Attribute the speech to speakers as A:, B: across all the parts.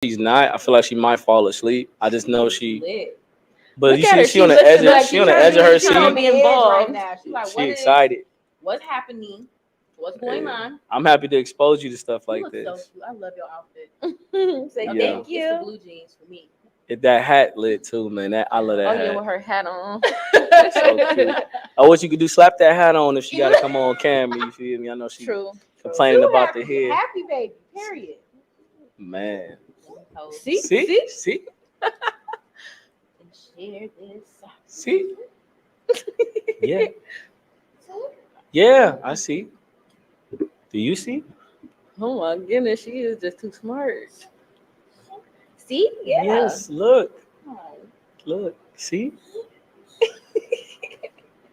A: she's not. I feel like she might fall asleep. I just know she.
B: Lit.
A: But
C: Look
A: you
C: at
A: see,
C: her.
A: she on the
C: She
A: edge.
C: looking
A: She on the edge of her
B: She on
A: seat.
B: the edge right now. She's like,
A: She excited.
B: What's happening? What's going on?
A: I'm happy to expose you to stuff
B: You
A: like
B: look
A: this.
B: so cute. I love your outfit.
C: Say
A: Yeah.
C: thank
B: It's
C: you.
B: the blue jeans for me.
A: If that hat lit too, man. I love that
C: Oh
A: hat.
C: yeah, with her hat on.
A: So cute. Oh, what you could do? Slap that hat on if she got to come on camera. You feel me? I know she
C: True.
A: complaining
B: You
A: about the hair.
B: Happy baby. Period.
A: Man.
C: See?
A: See?
B: Share this.
A: See? Yeah. Yeah, I see. Do you see?
C: Oh my goodness, she is just too smart. See? Yeah.
A: Yes, look. Look. See?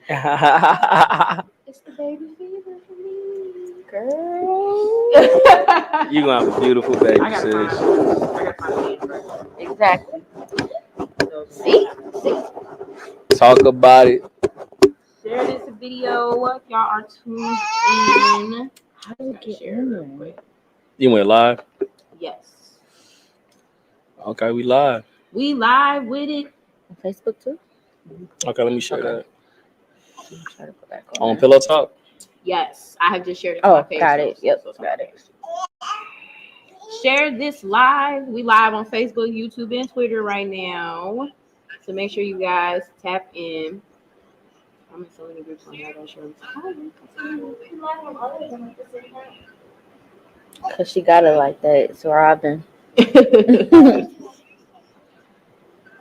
B: It's the baby fever for me.
C: Girl.
A: You gonna have a beautiful baby,
B: I gotta
A: sis.
B: find a man first.
C: Exactly.
B: So,
C: See?
A: Talk about it.
B: share this video if y'all are tuned in.
C: How do we get
B: Share
C: in
B: real
C: there?
B: quick.
A: You went live?
B: Yes.
A: Okay, we live.
B: We live with it.
C: On Facebook too?
A: Okay, let me share
C: Okay.
A: that.
C: Let me try to put that
A: On
C: on.
A: Pillow Talk?
B: Yes, I have just shared it.
C: Oh,
B: on my page,
C: got
B: so-
C: it. Yep,
B: so it's on
C: got
B: my
C: it.
B: page. Share this live. We live on Facebook, YouTube, and Twitter right now. So make sure you guys tap in. I'm in so many groups on here. I don't share.
C: Cause she got it like that. It's Robin.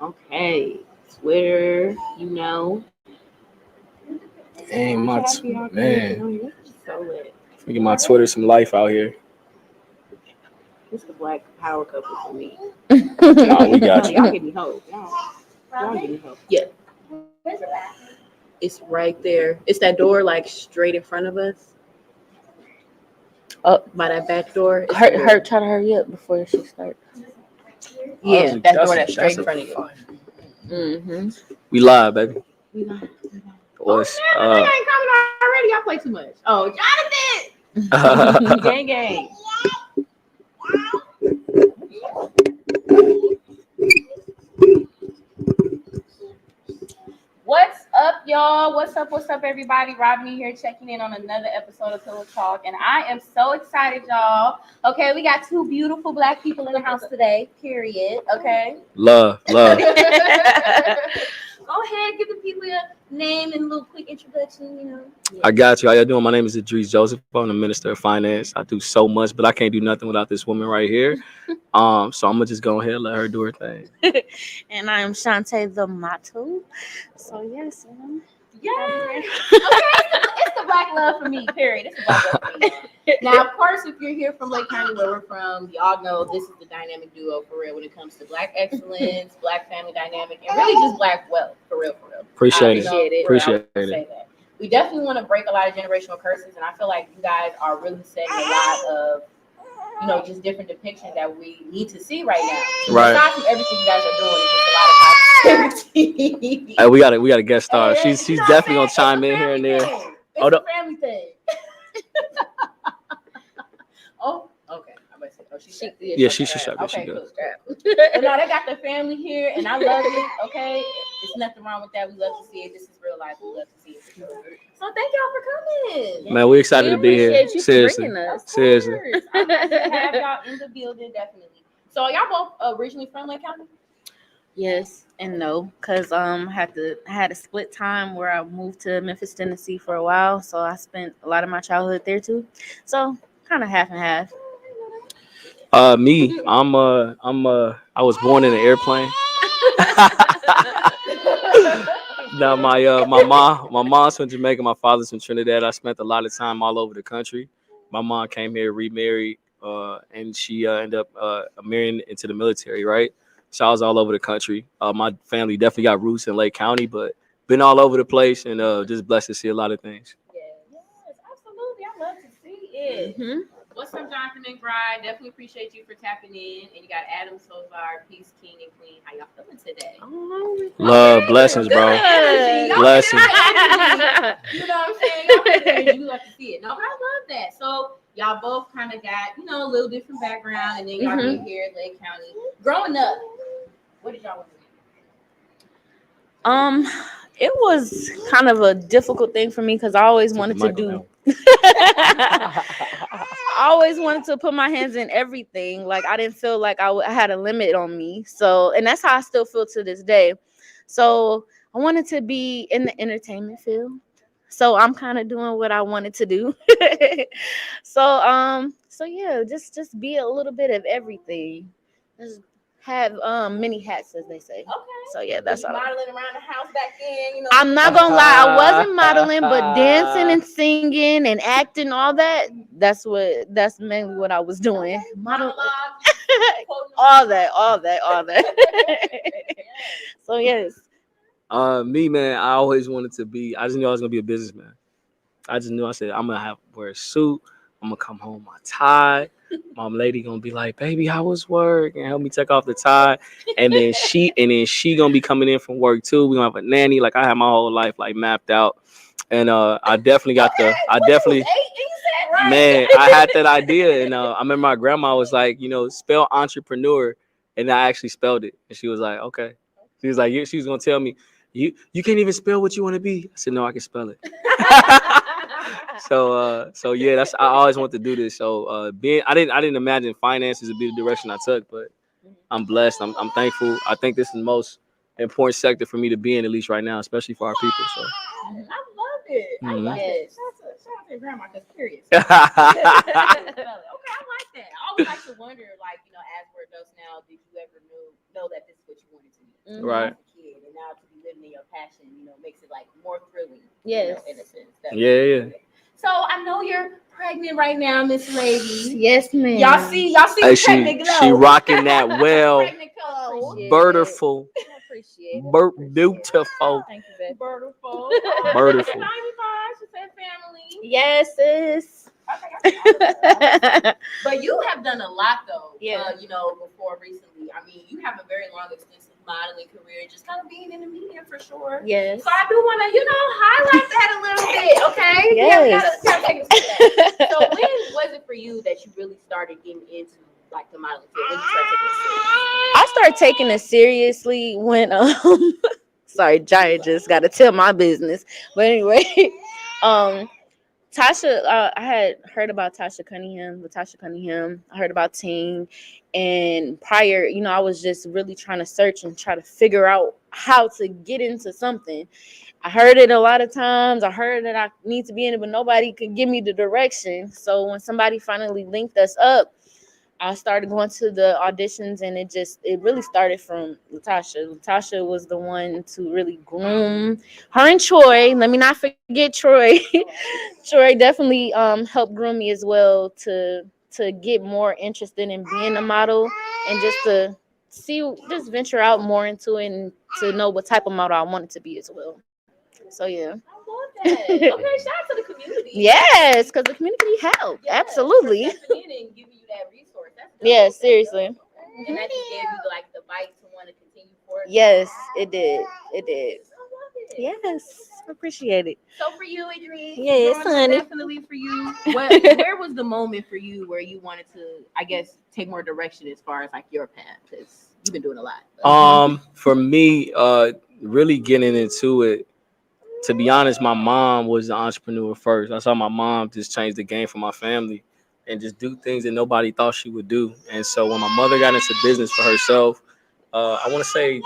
B: Okay, Twitter. You know.
A: Dang, man.
B: So lit.
A: Let me get my Twitter some life out here.
B: It's the black power couple for me.
A: Nah, we got
B: Y'all
A: you.
B: give me hope. Y'all give me hope. Yeah. It's right there. It's that door like straight in front of us.
C: Oh,
B: By that back door. It's
C: her,
B: the door.
C: her, try to hurry up before she starts.
B: Yeah,
A: Oh,
B: that door
A: that's
B: that's straight in
A: a-
B: front of you.
C: Mm-hmm.
A: We live, baby.
B: We live.
A: What's
B: I ain't coming already. Y'all play too much. Oh, Jonathan!
A: up?
B: Gang, gang. What's up, y'all? What's up, everybody? Robin here checking in on another episode of Pillow Talk, and I am so excited, y'all. Okay, we got two beautiful black people in the house today, period. Okay.
A: Love.
B: Go ahead, give the people a name and a little quick introduction, you know.
A: I got you. How y'all doing? My name is Idriss Joseph. I'm the Minister of Finance. I do so much, but I can't do nothing without this woman right here. So I'm gonna just go ahead and let her do her thing.
C: And I am Shonta the Model. So yes,
B: Yay! Okay, it's the black love for me, period. It's the black love for me. Now, of course, if you're here from Lake County, where we're from, y'all know this is the dynamic duo for real when it comes to black excellence, black family dynamic, and really just black wealth, for real.
A: Appreciate it.
B: Appreciate it. We definitely want to break a lot of generational curses, and I feel like you guys are really setting a lot of, you know, just different depictions that we need to see right now.
A: Right.
B: Aside from everything you guys are doing, it's just a lot of positivity.
A: Hey, we got a guest star. She's definitely gonna chime in here and there.
B: It's a family thing. Oh, okay. I'm about to say,
A: She should shut.
B: Okay,
A: She
B: cool.
A: does.
B: But no, they got the family here, and I love it. Okay, there's nothing wrong with that. We love to see it. This is real life. We love to see it. So thank y'all for coming.
A: Man, we're excited to be here.
C: appreciate you for
A: Seriously.
C: bringing us.
A: Seriously.
B: I'm happy to have y'all in the building, definitely. So are y'all both originally from Lake County?
C: Yes and no, cause I had a split time where I moved to Memphis, Tennessee for a while, so I spent a lot of my childhood there too. So kind of half and half.
A: Me, I was born in an airplane. Now my mom's from Jamaica, my father's from Trinidad. I spent a lot of time all over the country. My mom came here, remarried, and she ended up marrying into the military, right? So I was all over the country. My family definitely got roots in Lake County, but been all over the place and just blessed to see a lot of things.
B: Yes, absolutely. I love to see it.
C: Mm-hmm.
B: What's up, Jonathan McBride? Definitely appreciate you for tapping in. And you got Adam Sovar, Peace King and Queen. How y'all feeling today?
A: Love, blessings, bro.
B: Good. Y'all
A: Blessings.
B: feel the energy. You know what I'm saying? Y'all feel the energy. We love to see it. No, but I love that. So y'all both kind of got, a little different background, and then y'all get here in Lake County. Growing up, what did y'all want to do?
C: It was kind of a difficult thing for me because I always wanted to do. I always wanted to put my hands in everything. Like I didn't feel like I had a limit on me. So, and that's how I still feel to this day. So I wanted to be in the entertainment field. So I'm kind of doing what I wanted to do. So yeah, just be a little bit of everything. Just have many hats, as they say.
B: Okay.
C: So yeah, that's all.
B: Modeling around the house back then,
C: I'm not gonna lie, I wasn't modeling, but dancing and singing and acting, all that. That's mainly what I was doing. Model, all that. So yes.
A: Me, man, I always wanted to be. I just knew I was gonna be a businessman. I just knew. I said I'm gonna wear a suit. I'm gonna come home my tie. My lady gonna be like, "Baby, how was work?" and help me take off the tie. And then she gonna be coming in from work too. We gonna have a nanny. Like I had my whole life like mapped out. And I definitely got the. I definitely. Man, I had that idea, and I remember my grandma was like, spell entrepreneur, and I actually spelled it, and she was like, okay. She was like, she was gonna tell me, you can't even spell what you want to be. I said, no, I can spell it. So yeah, I always wanted to do this. So I didn't imagine finances would be the direction I took, but I'm blessed. I'm thankful. I think this is the most important sector for me to be in, at least right now, especially for our people. So
B: I love it. I love it. Shout out to your grandma, because curious. Okay, I like that. I always like to wonder, like, as we're adults now, did you ever know that this is what you wanted to be?
A: Right.
B: As a kid, and now to be living in your passion, makes it like more thrilling.
C: Yes.
B: In a sense.
A: Yeah.
B: So I know you're pregnant right now, Miss Lady.
C: Yes, ma'am.
B: Y'all see the pregnant glow.
A: She rocking that well.
B: Pregnant glow.
A: Beautiful.
C: I appreciate it.
A: Beautiful.
C: Thank you, babe.
B: Beautiful.
A: Beautiful.
B: 95, she said family.
C: Yes, sis.
B: But you have done a lot though.
C: Yeah.
B: Before recently. I mean, you have a very long, extensive modeling career, just kind of being in the media for sure.
C: Yes.
B: So I do want to, highlight that a little bit, okay?
C: Yes.
B: Yeah, gotta take a step. So when was it for you that you really started getting into like the modeling field? When you started taking it seriously?
C: I started taking it seriously when sorry, Giant just got to tell my business. But anyway, Tasha, I had heard about Latasha Cunningham. I heard about Ting, and prior, I was just really trying to search and try to figure out how to get into something. I heard it a lot of times. I heard that I need to be in it, but nobody could give me the direction. So when somebody finally linked us up, I started going to the auditions, and it really started from Latasha. Latasha was the one to really groom her and Troy. Let me not forget Troy. Troy definitely helped groom me as well to get more interested in being a model, and just venture out more into it, and to know what type of model I wanted to be as well. So yeah.
B: I love that. Okay, shout out to the community.
C: Yes, because the community helped.
B: Yes,
C: absolutely.
B: For stepping in and giving you that resource.
C: Yeah, seriously.
B: And that just gave you like the bite to want to continue forward.
C: Yes, it did. It did.
B: I love it.
C: Yes, appreciate it.
B: So for you, Idriss,
C: Yes, honey.
B: Definitely for you. Where was the moment for you where you wanted to, I guess, take more direction as far as like your path? Because you've been doing a lot.
A: For me, really getting into it. To be honest, my mom was the entrepreneur first. I saw my mom just change the game for my family and just do things that nobody thought she would do. And so when my mother got into business for herself, I want to say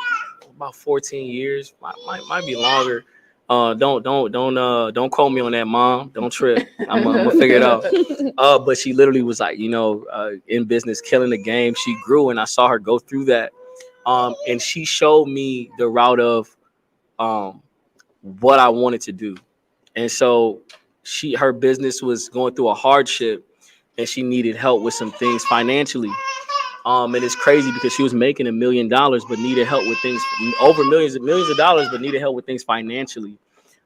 A: about 14 years, might be longer. Don't quote me on that, Mom. Don't trip. I'm gonna figure it out. But she literally was like, in business, killing the game. She grew, and I saw her go through that. And she showed me the route of what I wanted to do. And so her business was going through a hardship, and she needed help with some things financially. And it's crazy because she was making $1 million, but needed help with things over millions of dollars, but needed help with things financially.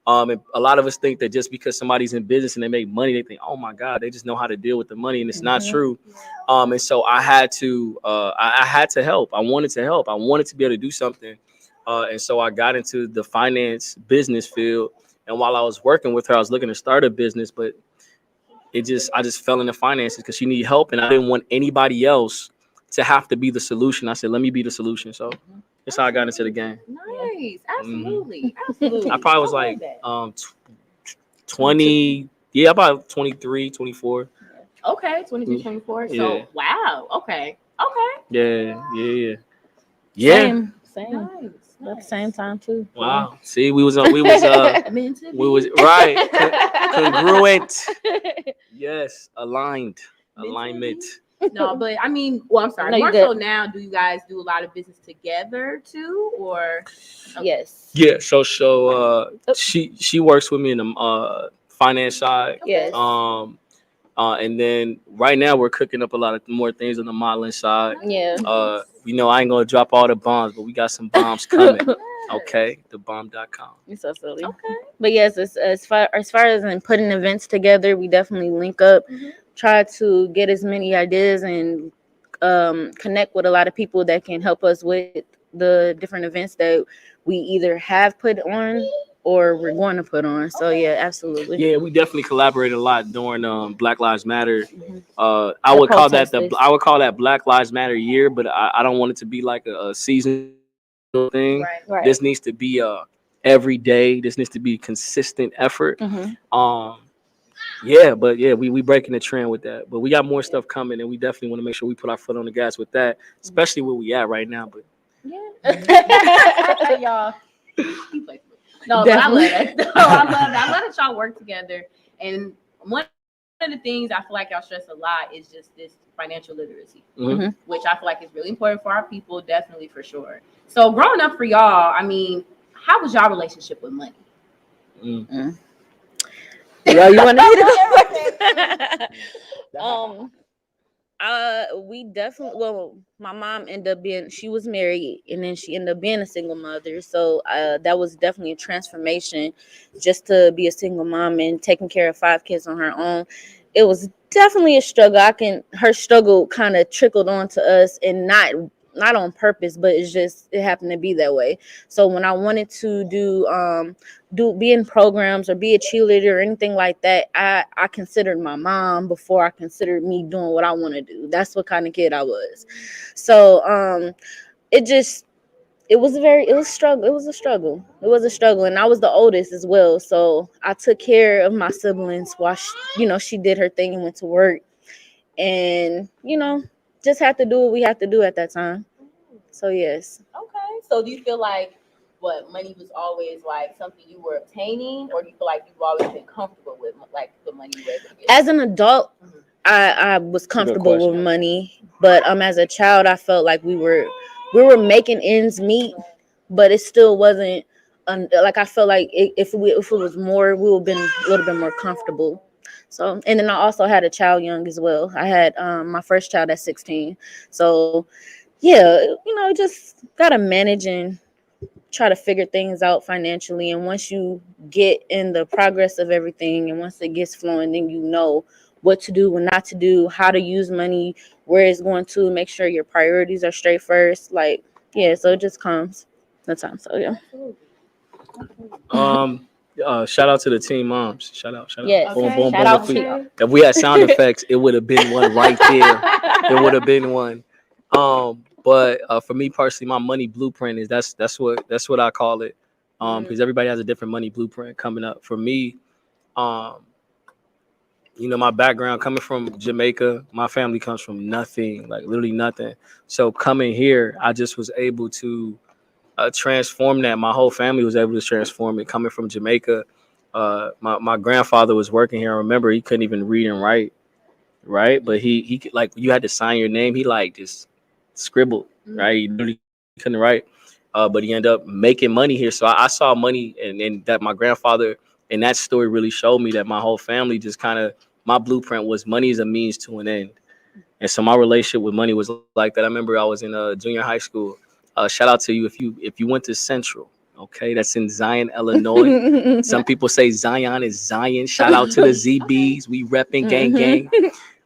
A: And a lot of us think that just because somebody's in business and they make money, they think, oh my God, they just know how to deal with the money, and it's not true. And so I had to help. I wanted to help. I wanted to be able to do something. And so I got into the finance business field. And while I was working with her, I was looking to start a business, but I just fell into finances because she needed help, and I didn't want anybody else to have to be the solution. I said, let me be the solution. So that's how I got into the game.
B: Nice, absolutely, absolutely.
A: I probably was
B: love
A: like
B: that.
A: 20, yeah, about 23, 24.
B: Okay, 22, 24.
A: Yeah.
B: So wow. Okay.
A: Yeah.
C: Same.
B: Nice.
C: At the same time too.
A: Wow. See, we was
B: Meant to
A: we was
B: be.
A: right. Congruent. Yes, aligned.
B: Meant to
A: Alignment.
B: be. No, but I mean, well, I'm sorry.
C: No, you
B: More
C: good.
B: so now, do you guys do a lot of business together too, or?
C: Yes.
A: Yeah. So she works with me in the finance side.
C: Yes.
A: And then right now we're cooking up a lot of more things on the modeling side.
C: Yeah.
A: I ain't gonna drop all the bombs, but we got some bombs coming. Okay, thebomb.com.
C: It's so silly.
B: Okay.
C: But yes, as far as in putting events together, we definitely link up, try to get as many ideas and connect with a lot of people that can help us with the different events that we either have put on or we're going to put on. So yeah, absolutely.
A: Yeah, we definitely collaborated a lot during Black Lives Matter. I
C: The
A: would call that
C: protesters.
A: I would call that Black Lives Matter year, but I don't want it to be like a seasonal thing.
C: Right.
A: This needs to be every day. This needs to be consistent effort. Yeah, but yeah, we breaking the trend with that. But we got more stuff coming, and we definitely want to make sure we put our foot on the gas with that, especially where we at right now. But
B: Y'all. No, but I love that. No, I love that. I love that y'all work together. And one of the things I feel like y'all stress a lot is just this financial literacy, which I feel like is really important for our people, definitely for sure. So growing up for y'all, I mean, how was y'all relationship with money?
C: Well, you want to go? We definitely. Well, my mom ended up she was married, and then she ended up being a single mother. So that was definitely a transformation, just to be a single mom and taking care of 5 kids on her own. It was definitely a struggle. Her struggle kind of trickled onto us, and not on purpose, but it happened to be that way. So when I wanted to be in programs or be a cheerleader or anything like that, I considered my mom before I considered me doing what I want to do. That's what kind of kid I was. So it was a struggle, and I was the oldest as well. So I took care of my siblings while she did her thing and went to work, and just had to do what we had to do at that time. So yes.
B: Okay. So do you feel like money was always like something you were obtaining, or do you feel like you've always been comfortable with like the money you were able to get?
C: As an adult, I was comfortable with money, but as a child, I felt like we were making ends meet, but it still wasn't. Like I felt like if it was more, we would have been a little bit more comfortable. So, and then I also had a child young as well. I had my first child at 16. So, yeah, just gotta manage and try to figure things out financially. And once you get in the progress of everything, and once it gets flowing, then you know what to do, what not to do, how to use money, where it's going to. Make sure your priorities are straight first. Like, yeah, so it just comes the time. So yeah.
A: Shout out to the teen moms. Shout out.
C: Yes.
A: Boom,
C: Okay.
A: boom,
C: Shout
A: boom.
C: out to you.
A: If we had sound effects, it would have been one right there. It would have been one. But for me personally, my money blueprint is that's what I call it. Because everybody has a different money blueprint coming up. For me, my background coming from Jamaica, my family comes from nothing, like literally nothing. So coming here, I just was able to transform that. My whole family was able to transform it. Coming from Jamaica, my grandfather was working here. I remember he couldn't even read and write, right? But he could, like, you had to sign your name. He like just scribbled, right? He literally couldn't write, but he ended up making money here. So I saw money, and that my grandfather, and that story really showed me that my whole family just kind of, my blueprint was money is a means to an end. And so my relationship with money was like that. I remember I was in junior high school. Shout out to you if you went to Central. Okay, that's in Zion, Illinois. Some people say Zion is Zion. Shout out to the ZBs. We repping gang.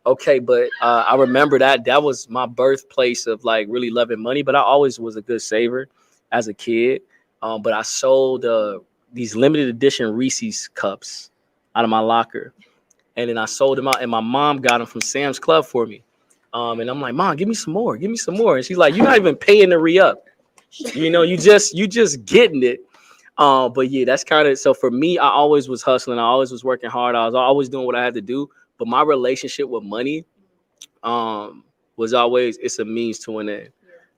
A: Okay, but I remember that was my birthplace of like really loving money. But I always was a good saver as a kid. But I sold these limited edition Reese's cups out of my locker. and then I sold them out, and my mom got them from Sam's Club for me. And I'm like, Mom, give me some more, and she's like, you're not even paying to re-up, you just getting it. But yeah, that's kind of, so for me, I always was hustling, I always was working hard, I was always doing what I had to do. But my relationship with money, was always, it's a means to an end.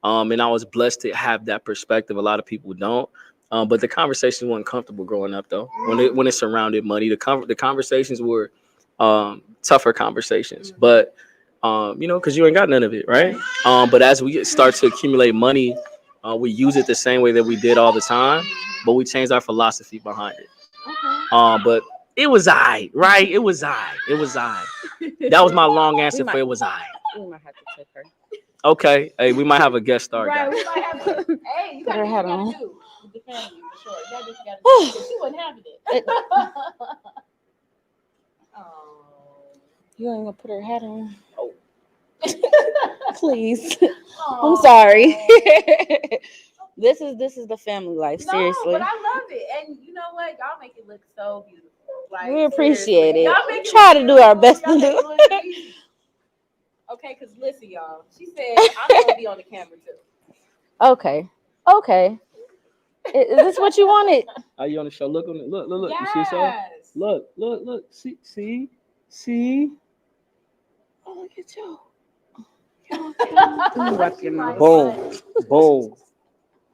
A: And I was blessed to have that perspective. A lot of people don't. But the conversations weren't comfortable growing up, though. When it surrounded money, the conversations were tougher conversations. But because you ain't got none of it, right? But as we start to accumulate money, we use it the same way that we did all the time, but we changed our philosophy behind it. But it was I, right? It was I. That was my long answer for it was I.
C: We might have to take her.
A: Okay, hey, we might have a guest star.
B: Right,
A: Guys.
B: we might have to. Hey, you got to do with the family for sure. That just got to do. She wasn't having it. Oh.
C: You ain't gonna put her hat on.
B: Oh.
C: Please. I'm sorry. This is the family life.
B: No,
C: Seriously.
B: but I love it, and you know what? Y'all make it look so beautiful. Like,
C: We appreciate it.
B: Y'all make it
C: Try
B: look
C: to do our best
B: y'all
C: to
B: make
C: do.
B: it look easy. Okay, because listen, y'all. She said I'm gonna be on the camera too.
C: Okay. Is this what you wanted?
A: Are you on the show? Look on it. Look.
B: Yes.
A: You see so? Look. See. Oh, look at you.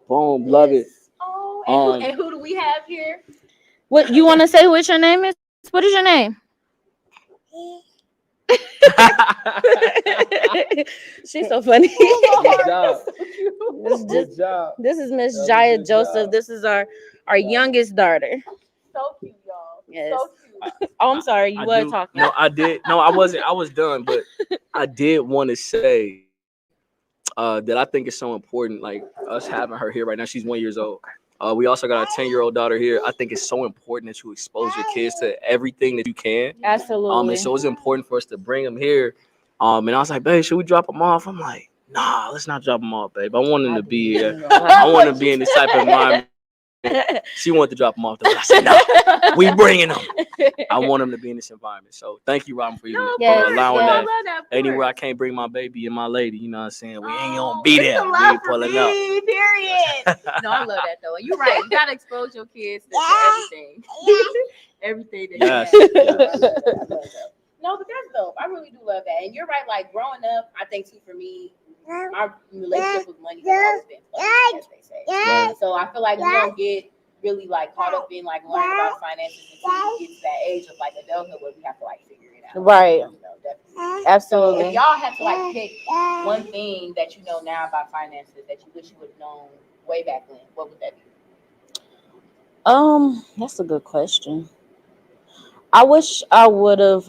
A: Boom. Love it.
B: Oh, and who do we have here?
C: What you want to say? What your name is? What is your name? She's so funny.
A: Good job.
C: This is Miss Jaya Joseph. This is our youngest daughter.
B: So cute, y'all.
C: Yes.
B: So cute.
C: Oh, I'm sorry. You were talking.
A: No, I did. No, I wasn't. I was done. But I did want to say that I think it's so important, like us having her here right now. She's 1 year old. We also got a 10-year-old daughter here. I think it's so important that you expose your kids to everything that you can.
C: Absolutely.
A: And so it's important for us to bring them here. And I was like, babe, should we drop them off? I'm like, nah, let's not drop them off, babe. I want them to be here. I want them to be in this type of environment. She wanted to drop them off, though. I said, no, we bringing them. I want them to be in this environment. So thank you, Robin, for even allowing that. Anywhere I can't bring my baby and my lady, you know what I'm saying? We ain't gonna be there. We ain't pulling up.
B: Period. No, I love that though. And you're right. You gotta expose your kids to everything. Everything that No, but that's dope. I really do love that. And you're right, like growing up, I think too for me, my relationship with money has always been fun, as they say.
A: Right.
B: So I feel like we don't get really like caught up in like learning about finances until we get to that age of like adulthood where we have to like figure it out.
C: Right.
B: You know, definitely.
C: Absolutely.
B: So if y'all had to like pick one thing that you know now about finances that you wish you would have known way back when, what would that be?
C: That's a good question. I wish I would have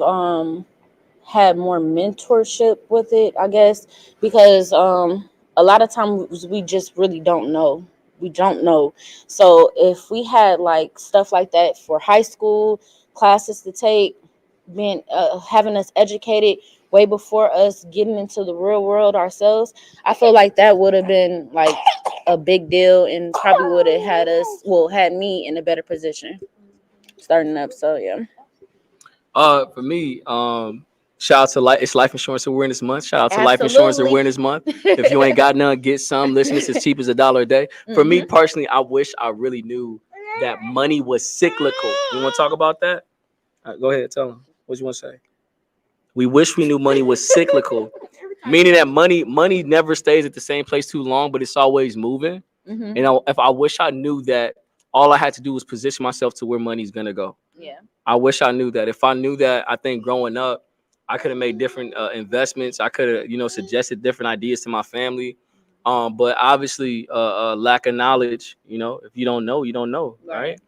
C: had more mentorship with it, I guess, because a lot of times we just really don't know. We don't know. So if we had like stuff like that for high school classes to take, being having us educated way before us getting into the real world ourselves, I feel like that would have been like a big deal and probably would have had me in a better position starting up. So yeah.
A: For me, shout out to it's Life Insurance Awareness Month. Shout out to Life Insurance Awareness Month. If you ain't got none, get some. Listen, it's as cheap as $1 a day. For me personally, I wish I really knew that money was cyclical. You want to talk about that? Go ahead, tell them. What you want to say? We wish we knew money was cyclical, meaning that money never stays at the same place too long, but it's always moving. And if I wish I knew that all I had to do was position myself to where money's gonna go.
B: Yeah.
A: I wish I knew that. If I knew that, I think growing up, I could have made different investments. I could have, suggested different ideas to my family. But obviously, lack of knowledge, if you don't know, you don't know, right?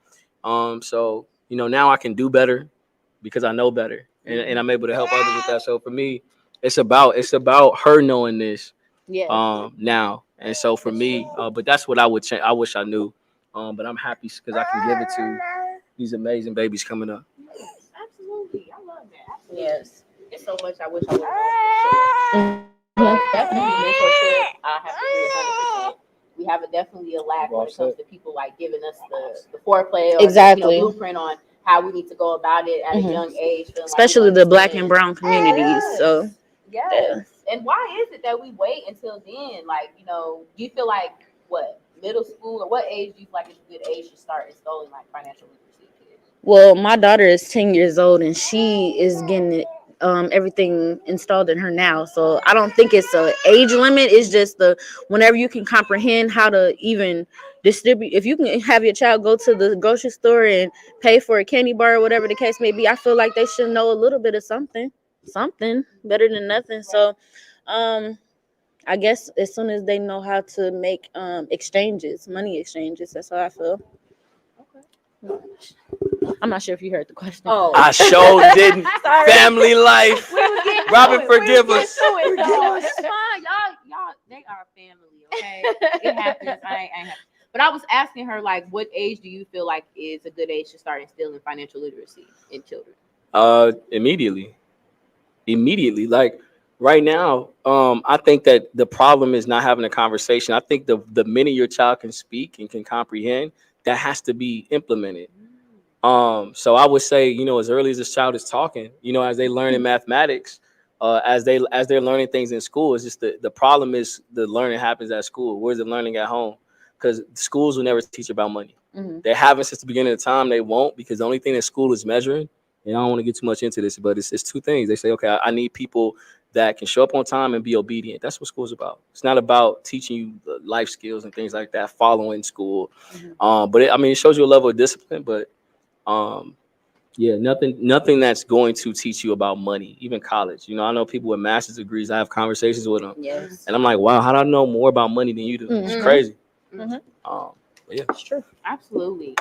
A: So, now I can do better because I know better, and I'm able to help others with that. So for me, it's about her knowing this now. And so for me, but that's what I would change. I wish I knew, but I'm happy because I can give it to these amazing babies coming up.
B: Absolutely, I love that. Absolutely. Yes, it's so much I wish I would have known. Definitely mentorship. I have to agree 100%. We have definitely a lack when it comes to people like giving us the foreplay or
C: exactly
B: blueprint on how we need to go about it at a young age, feeling
C: especially
B: like we
C: the Black and
B: understand.
C: brown communities.
B: Yes.
C: So
B: Yes. And why is it that we wait until then? Like, you know, do you feel like what middle school or what age do you feel like is a good age to start installing like financial literacy in kids?
C: well, my daughter is 10 years old and she is getting everything installed in her now. So I don't think it's a age limit. It's just the whenever you can comprehend how to even distribute. If you can have your child go to the grocery store and pay for a candy bar or whatever the case may be, I feel like they should know a little bit of something better than nothing. So I guess as soon as they know how to make money exchanges, that's how I feel. I'm not sure if you heard the question.
B: Oh,
A: I sure didn't.
B: Sorry.
A: Family life.
B: We was getting to
A: Robin,
B: it.
A: forgive
B: We was
A: us.
B: getting to it, though. It's fine, y'all. They are family, okay? It happens. I ain't happy. But I was asking her, like, what age do you feel like is a good age to start instilling financial literacy in children?
A: Immediately. Like right now, I think that the problem is not having a conversation. I think the minute your child can speak and can comprehend, that has to be implemented. So I would say, you know, as early as this child is talking, you know, as they learn in mathematics, as they're learning things in school, it's just the problem is the learning happens at school. Where's the learning at home? Because schools will never teach about money. They haven't since the beginning of time. They won't, because the only thing that school is measuring, and I don't want to get too much into this, but it's two things. They say, okay, I need people that can show up on time and be obedient. That's what school's about. It's not about teaching you life skills and things like that, following school. But it shows you a level of discipline, but yeah, nothing that's going to teach you about money, even college. You know, I know people with master's degrees. I have conversations with them,
C: Yes.
A: and I'm like, wow, how do I know more about money than you do? It's crazy. But yeah,
C: It's true.
B: Absolutely.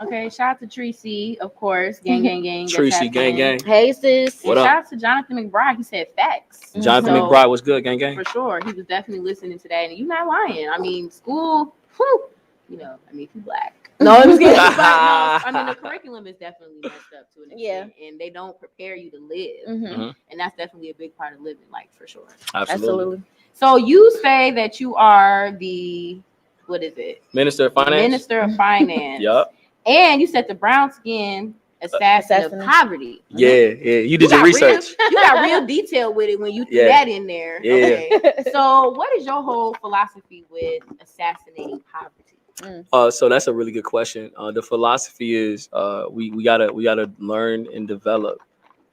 B: Okay, shout out to Tracy, of course. Gang, gang, gang.
A: Tracy, gang, gang.
C: Hey sis.
A: What
B: And
A: up?
B: shout out to Jonathan McBride. He said facts.
A: Jonathan
B: So,
A: McBride was good, gang, gang.
B: For sure. He was definitely listening to that. And you're not lying. I mean, school, whew, you know, I mean, if you black. No, I'm just kidding. But no, I mean, the curriculum is definitely messed up to an extent. And they don't prepare you to live. And that's definitely a big part of living, like, for sure.
A: Absolutely.
B: So you say that you are the, what is it?
A: Minister of Finance.
B: Minister of Finance.
A: Yup.
B: And you said the brown skin assassin of poverty.
A: Yeah. You did your research.
B: You got real detail with it when you threw that in there.
A: Yeah.
B: Okay. So what is your whole philosophy with assassinating poverty?
A: So that's a really good question. The philosophy is we gotta learn and develop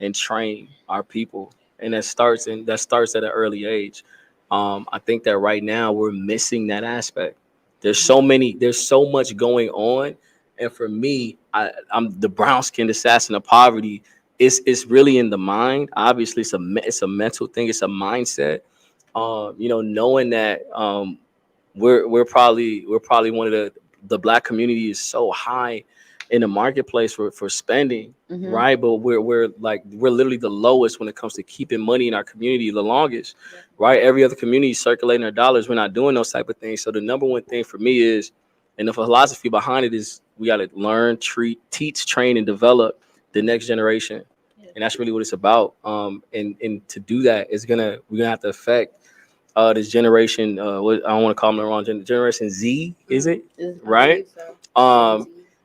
A: and train our people, and that starts at an early age. I think that right now we're missing that aspect. There's so much going on, and for me, I'm the brown skinned assassin of poverty. It's really in the mind. Obviously, it's a mental thing. It's a mindset. You know, knowing that we're probably one of the black community is so high in the marketplace for spending, right? But we're literally the lowest when it comes to keeping money in our community the longest, right? Every other community is circulating their dollars. We're not doing those type of things. So the number one thing for me is, and the philosophy behind it is, we got to learn, teach, train, and develop the next generation, and that's really what it's about. And to do that, we're gonna have to affect this generation. I don't want to call them the wrong generation Z, is it? Right?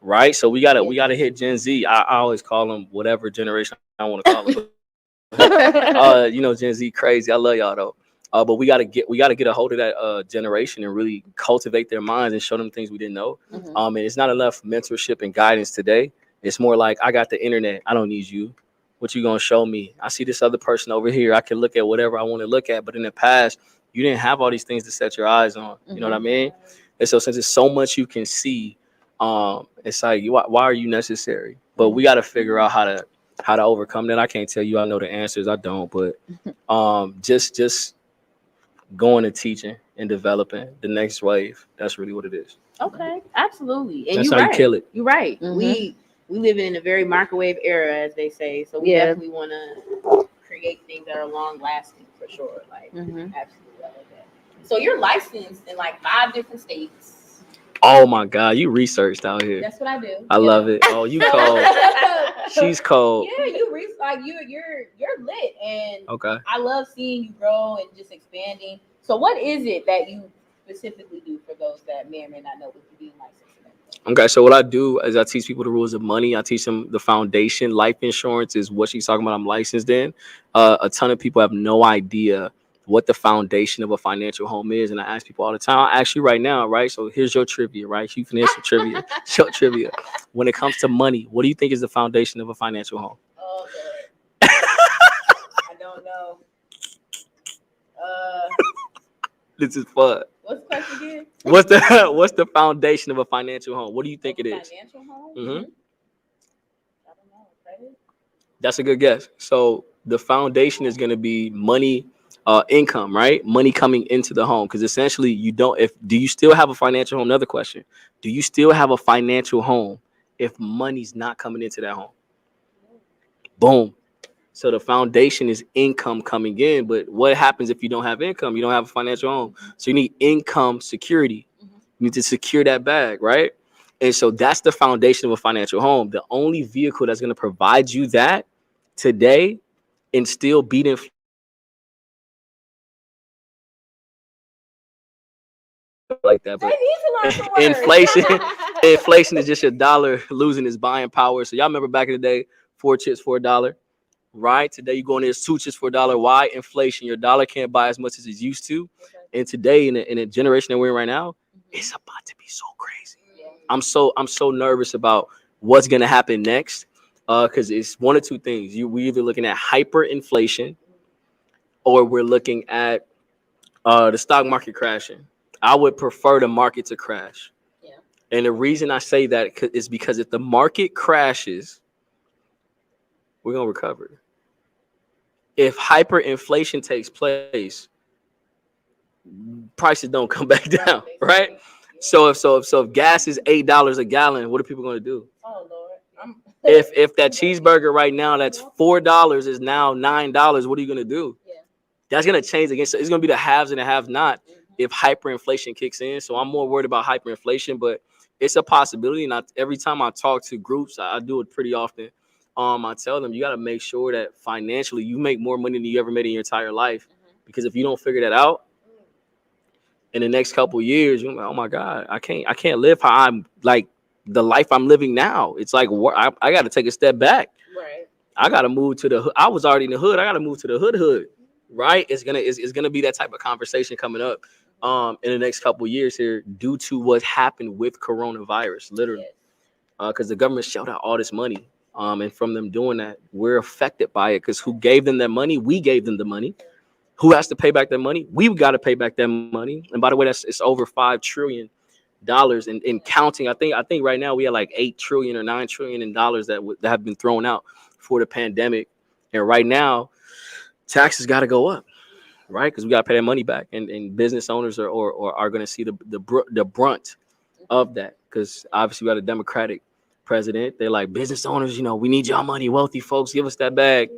A: Right. So we gotta hit Gen Z. I always call them whatever generation I want to call them. You know, Gen Z crazy. I love y'all though. But we gotta get a hold of that generation and really cultivate their minds and show them things we didn't know. And it's not enough mentorship and guidance today. It's more like, I got the internet. I don't need you. What you gonna show me? I see this other person over here. I can look at whatever I want to look at. But in the past, you didn't have all these things to set your eyes on. You know what I mean? And so since there's so much you can see, it's like, why are you necessary? But we got to figure out how to overcome that. I can't tell you I know the answers. I don't. But just going and teaching and developing the next wave. That's really what it is.
B: Okay, absolutely. And
A: that's
B: you're
A: how
B: right.
A: you kill it.
B: You're right. We live in a very microwave era, as they say. So we definitely want to create things that are long lasting, for sure. Like, absolutely, I love that. So you're licensed in like 5 different states.
A: Oh my God, you researched out here.
B: That's what I do.
A: I love it. Oh, you cold. She's cold.
B: Yeah, you're lit, and
A: Okay.
B: I love seeing you grow and just expanding. So what is it that you specifically do for those that may or may not know what you being licensed in?
A: Okay, so what I do is I teach people the rules of money. I teach them the foundation. Life insurance is what she's talking about. I'm licensed in. A ton of people have no idea what the foundation of a financial home is, and I ask people all the time. I'll ask you right now, right? So here's your trivia, right? You can answer trivia. Short trivia. When it comes to money, what do you think is the foundation of a financial home?
B: Oh, Lord. I don't know.
A: This is fun.
B: What's the question again?
A: What's the foundation of a financial home? What do you think it is?
B: Financial home?
A: Mm-hmm.
B: I don't know. Credit?
A: That's a good guess. So the foundation is going to be money, income, right? Money coming into the home, because essentially you don't. Do you still have a financial home? Another question: do you still have a financial home if money's not coming into that home? Boom. So the foundation is income coming in, but what happens if you don't have income? You don't have a financial home. So you need income security. You need to secure that bag, right? And so that's the foundation of a financial home. The only vehicle that's going to provide you that today and still beat inflation like that, but inflation is just your dollar losing its buying power. So y'all remember back in the day, 4 chips for $1. Right? Today you go in there's 2 chips for $1. Why? Inflation. Your dollar can't buy as much as it used to. And today in a generation that we're in right now, it's about to be so crazy. I'm so nervous about what's gonna happen next. Because it's one of two things. We're either looking at hyperinflation or we're looking at the stock market crashing. I would prefer the market to crash. Yeah. And the reason I say that is because if the market crashes, we're gonna recover. If hyperinflation takes place, prices don't come back down, right? So if gas is $8 a gallon, what are people going to do?
B: Oh Lord!
A: If that cheeseburger right now that's $4 is now $9, what are you going to do? Yeah. That's going to change again. So it's going to be the haves and the have not if hyperinflation kicks in. So I'm more worried about hyperinflation, but it's a possibility. And every time I talk to groups, I do it pretty often. I tell them you got to make sure that financially you make more money than you ever made in your entire life. Because if you don't figure that out in the next couple of years, you're like, oh my God, I can't live how I'm like the life I'm living now. It's like I got to take a step back.
B: Right.
A: I got to move to the. I was already in the hood. I got to move to the hood. Right. It's gonna be that type of conversation coming up in the next couple of years here due to what happened with coronavirus, literally, because the government shelled out all this money. And from them doing that, we're affected by it because who gave them that money? We gave them the money. Who has to pay back that money? We've got to pay back that money. And by the way, it's over $5 trillion in counting. I think right now we have like 8 trillion or 9 trillion in dollars that have been thrown out for the pandemic. And right now, taxes got to go up, right? Because we got to pay that money back. And business owners are going to see the brunt of that because obviously we got a Democratic president. They're like, business owners, we need y'all money. Wealthy folks, give us that bag.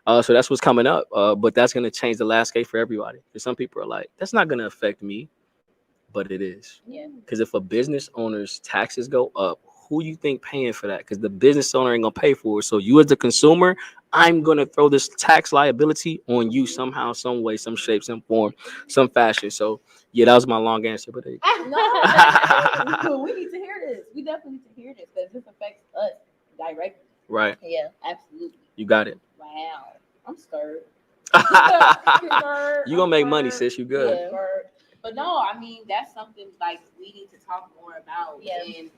A: So that's what's coming up. But that's going to change the landscape for everybody. Because some people are like, that's not going to affect me. But it is. Yeah. Because if a business owner's taxes go up, who you think paying for that? Because the business owner ain't going to pay for it. So you as the consumer, I'm going to throw this tax liability on you somehow, some way, some shape, some form, some fashion. So, yeah, that was my long answer. But
B: no, we need to hear this. We definitely need to hear this because this affects us directly.
A: Right.
B: Yeah, absolutely.
A: You got it.
B: Wow. I'm scared.
A: You going to make money, sis. You good.
B: Yeah. But no, I mean, that's something like we need to talk more about. Yeah. And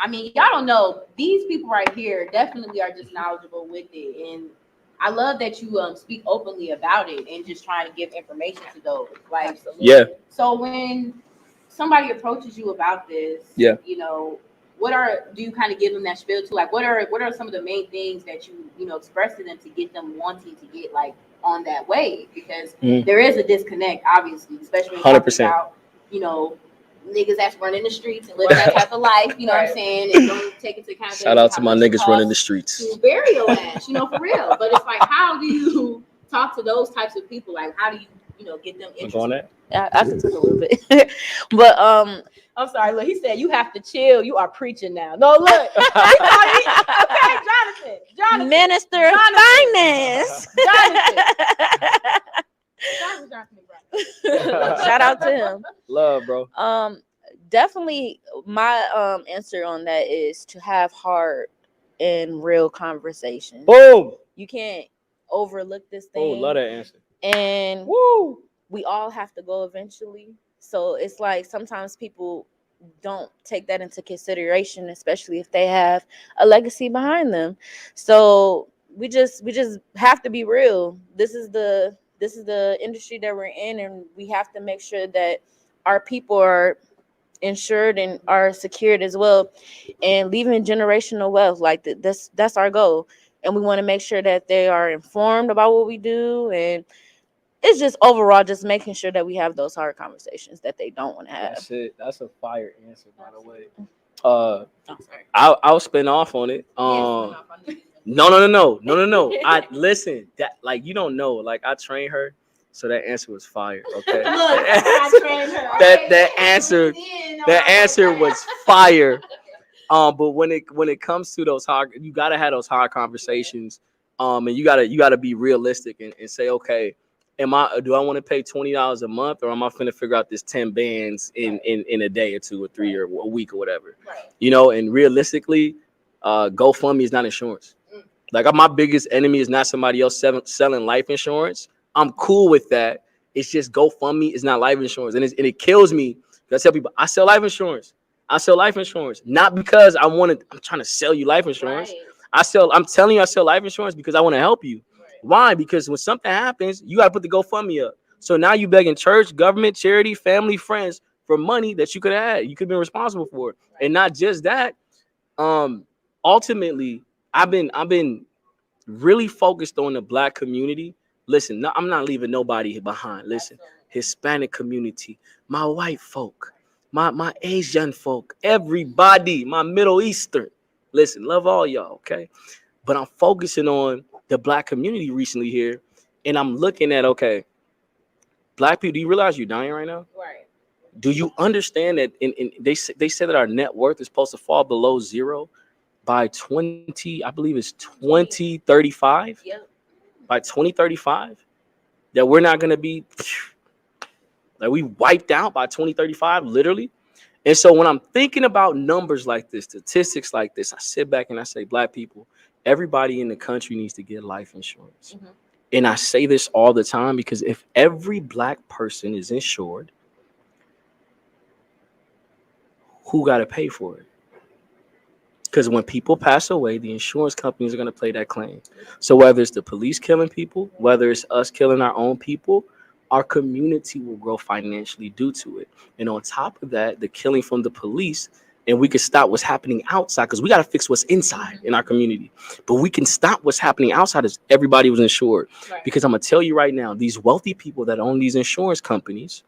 B: I mean, y'all don't know. These people right here definitely are just knowledgeable with it. And I love that you speak openly about it and just trying to give information to those. Like, absolutely. Yeah. So when somebody approaches you about this, yeah, do you kind of give them that spiel too? Like, what are some of the main things that you express to them to get them wanting to get like on that wave? Because there is a disconnect, obviously, especially when 100%. About, niggas that's running the streets and living that type of life, you know what I'm saying? And don't take into account.
A: Shout out to my niggas running the streets.
B: To bury your ass, for real. But it's like, how do you talk to those types of people? Like, how do you, get them interested?
A: On that?
C: I can talk a little bit. But
B: I'm sorry, look, he said you have to chill. You are preaching now. No, look. Okay, Jonathan.
C: Minister of Finance. Jonathan. Shout out to him.
A: Love, bro.
C: definitely my answer on that is to have hard and real conversations.
A: Boom.
C: You can't overlook this
A: Oh, love
C: thing,
A: that answer.
C: and
A: Woo.
C: we all have to go eventually. So it's like sometimes people don't take that into consideration, especially if they have a legacy behind them. So we just have to be real. This is the industry that we're in, and we have to make sure that our people are insured and are secured as well, and leaving generational wealth. Like that's our goal, and we want to make sure that they are informed about what we do, and it's just overall just making sure that we have those hard conversations that they don't want to have.
A: That's it. That's a fire answer, by the way.
B: Oh, sorry.
A: I'll spin off on it. No. I listen. That like you don't know. Like I trained her, so that answer was fire. Okay.
B: I trained her.
A: That answer was fire. But when it comes to those hard, you gotta have those hard conversations. And you gotta be realistic and say, okay, do I want to pay $20 a month, or am I finna figure out this 10 bands in a day or two or 3 or a week or whatever?
B: Right.
A: And realistically, GoFundMe is not insurance. Like my biggest enemy is not somebody else selling life insurance. I'm cool with that. It's just GoFundMe is not life insurance, and it kills me. I tell people I sell life insurance. I sell life insurance not because I'm trying to sell you life insurance.
B: Right.
A: I'm telling you I sell life insurance because I want to help you.
B: Right.
A: Why? Because when something happens, you got to put the GoFundMe up. So now you begging church, government, charity, family, friends for money that you could have had. You could have been responsible for it.
B: Right.
A: And not just that. Ultimately, I've been really focused on the Black community. Listen, no, I'm not leaving nobody behind. Listen, Hispanic community, my white folk, my Asian folk, everybody, my Middle Eastern. Listen, love all y'all, okay? But I'm focusing on the Black community recently here, and I'm looking at, okay, Black people, do you realize you're dying right now?
B: Right.
A: Do you understand that they say that our net worth is supposed to fall below zero by 20, I believe it's 2035?
B: Yep.
A: By 2035? That we're not going to be, like we wiped out by 2035, literally. And so when I'm thinking about numbers like this, statistics like this, I sit back and I say, Black people, everybody in the country needs to get life insurance.
B: Mm-hmm.
A: And I say this all the time because if every Black person is insured, who got to pay for it? Because when people pass away, the insurance companies are going to pay that claim. So whether it's the police killing people, whether it's us killing our own people, our community will grow financially due to it. And on top of that, the killing from the police, and we can stop what's happening outside, because we got to fix what's inside in our community. But we can stop what's happening outside as everybody was insured.
B: Right.
A: Because I'm going to tell you right now, these wealthy people that own these insurance companies,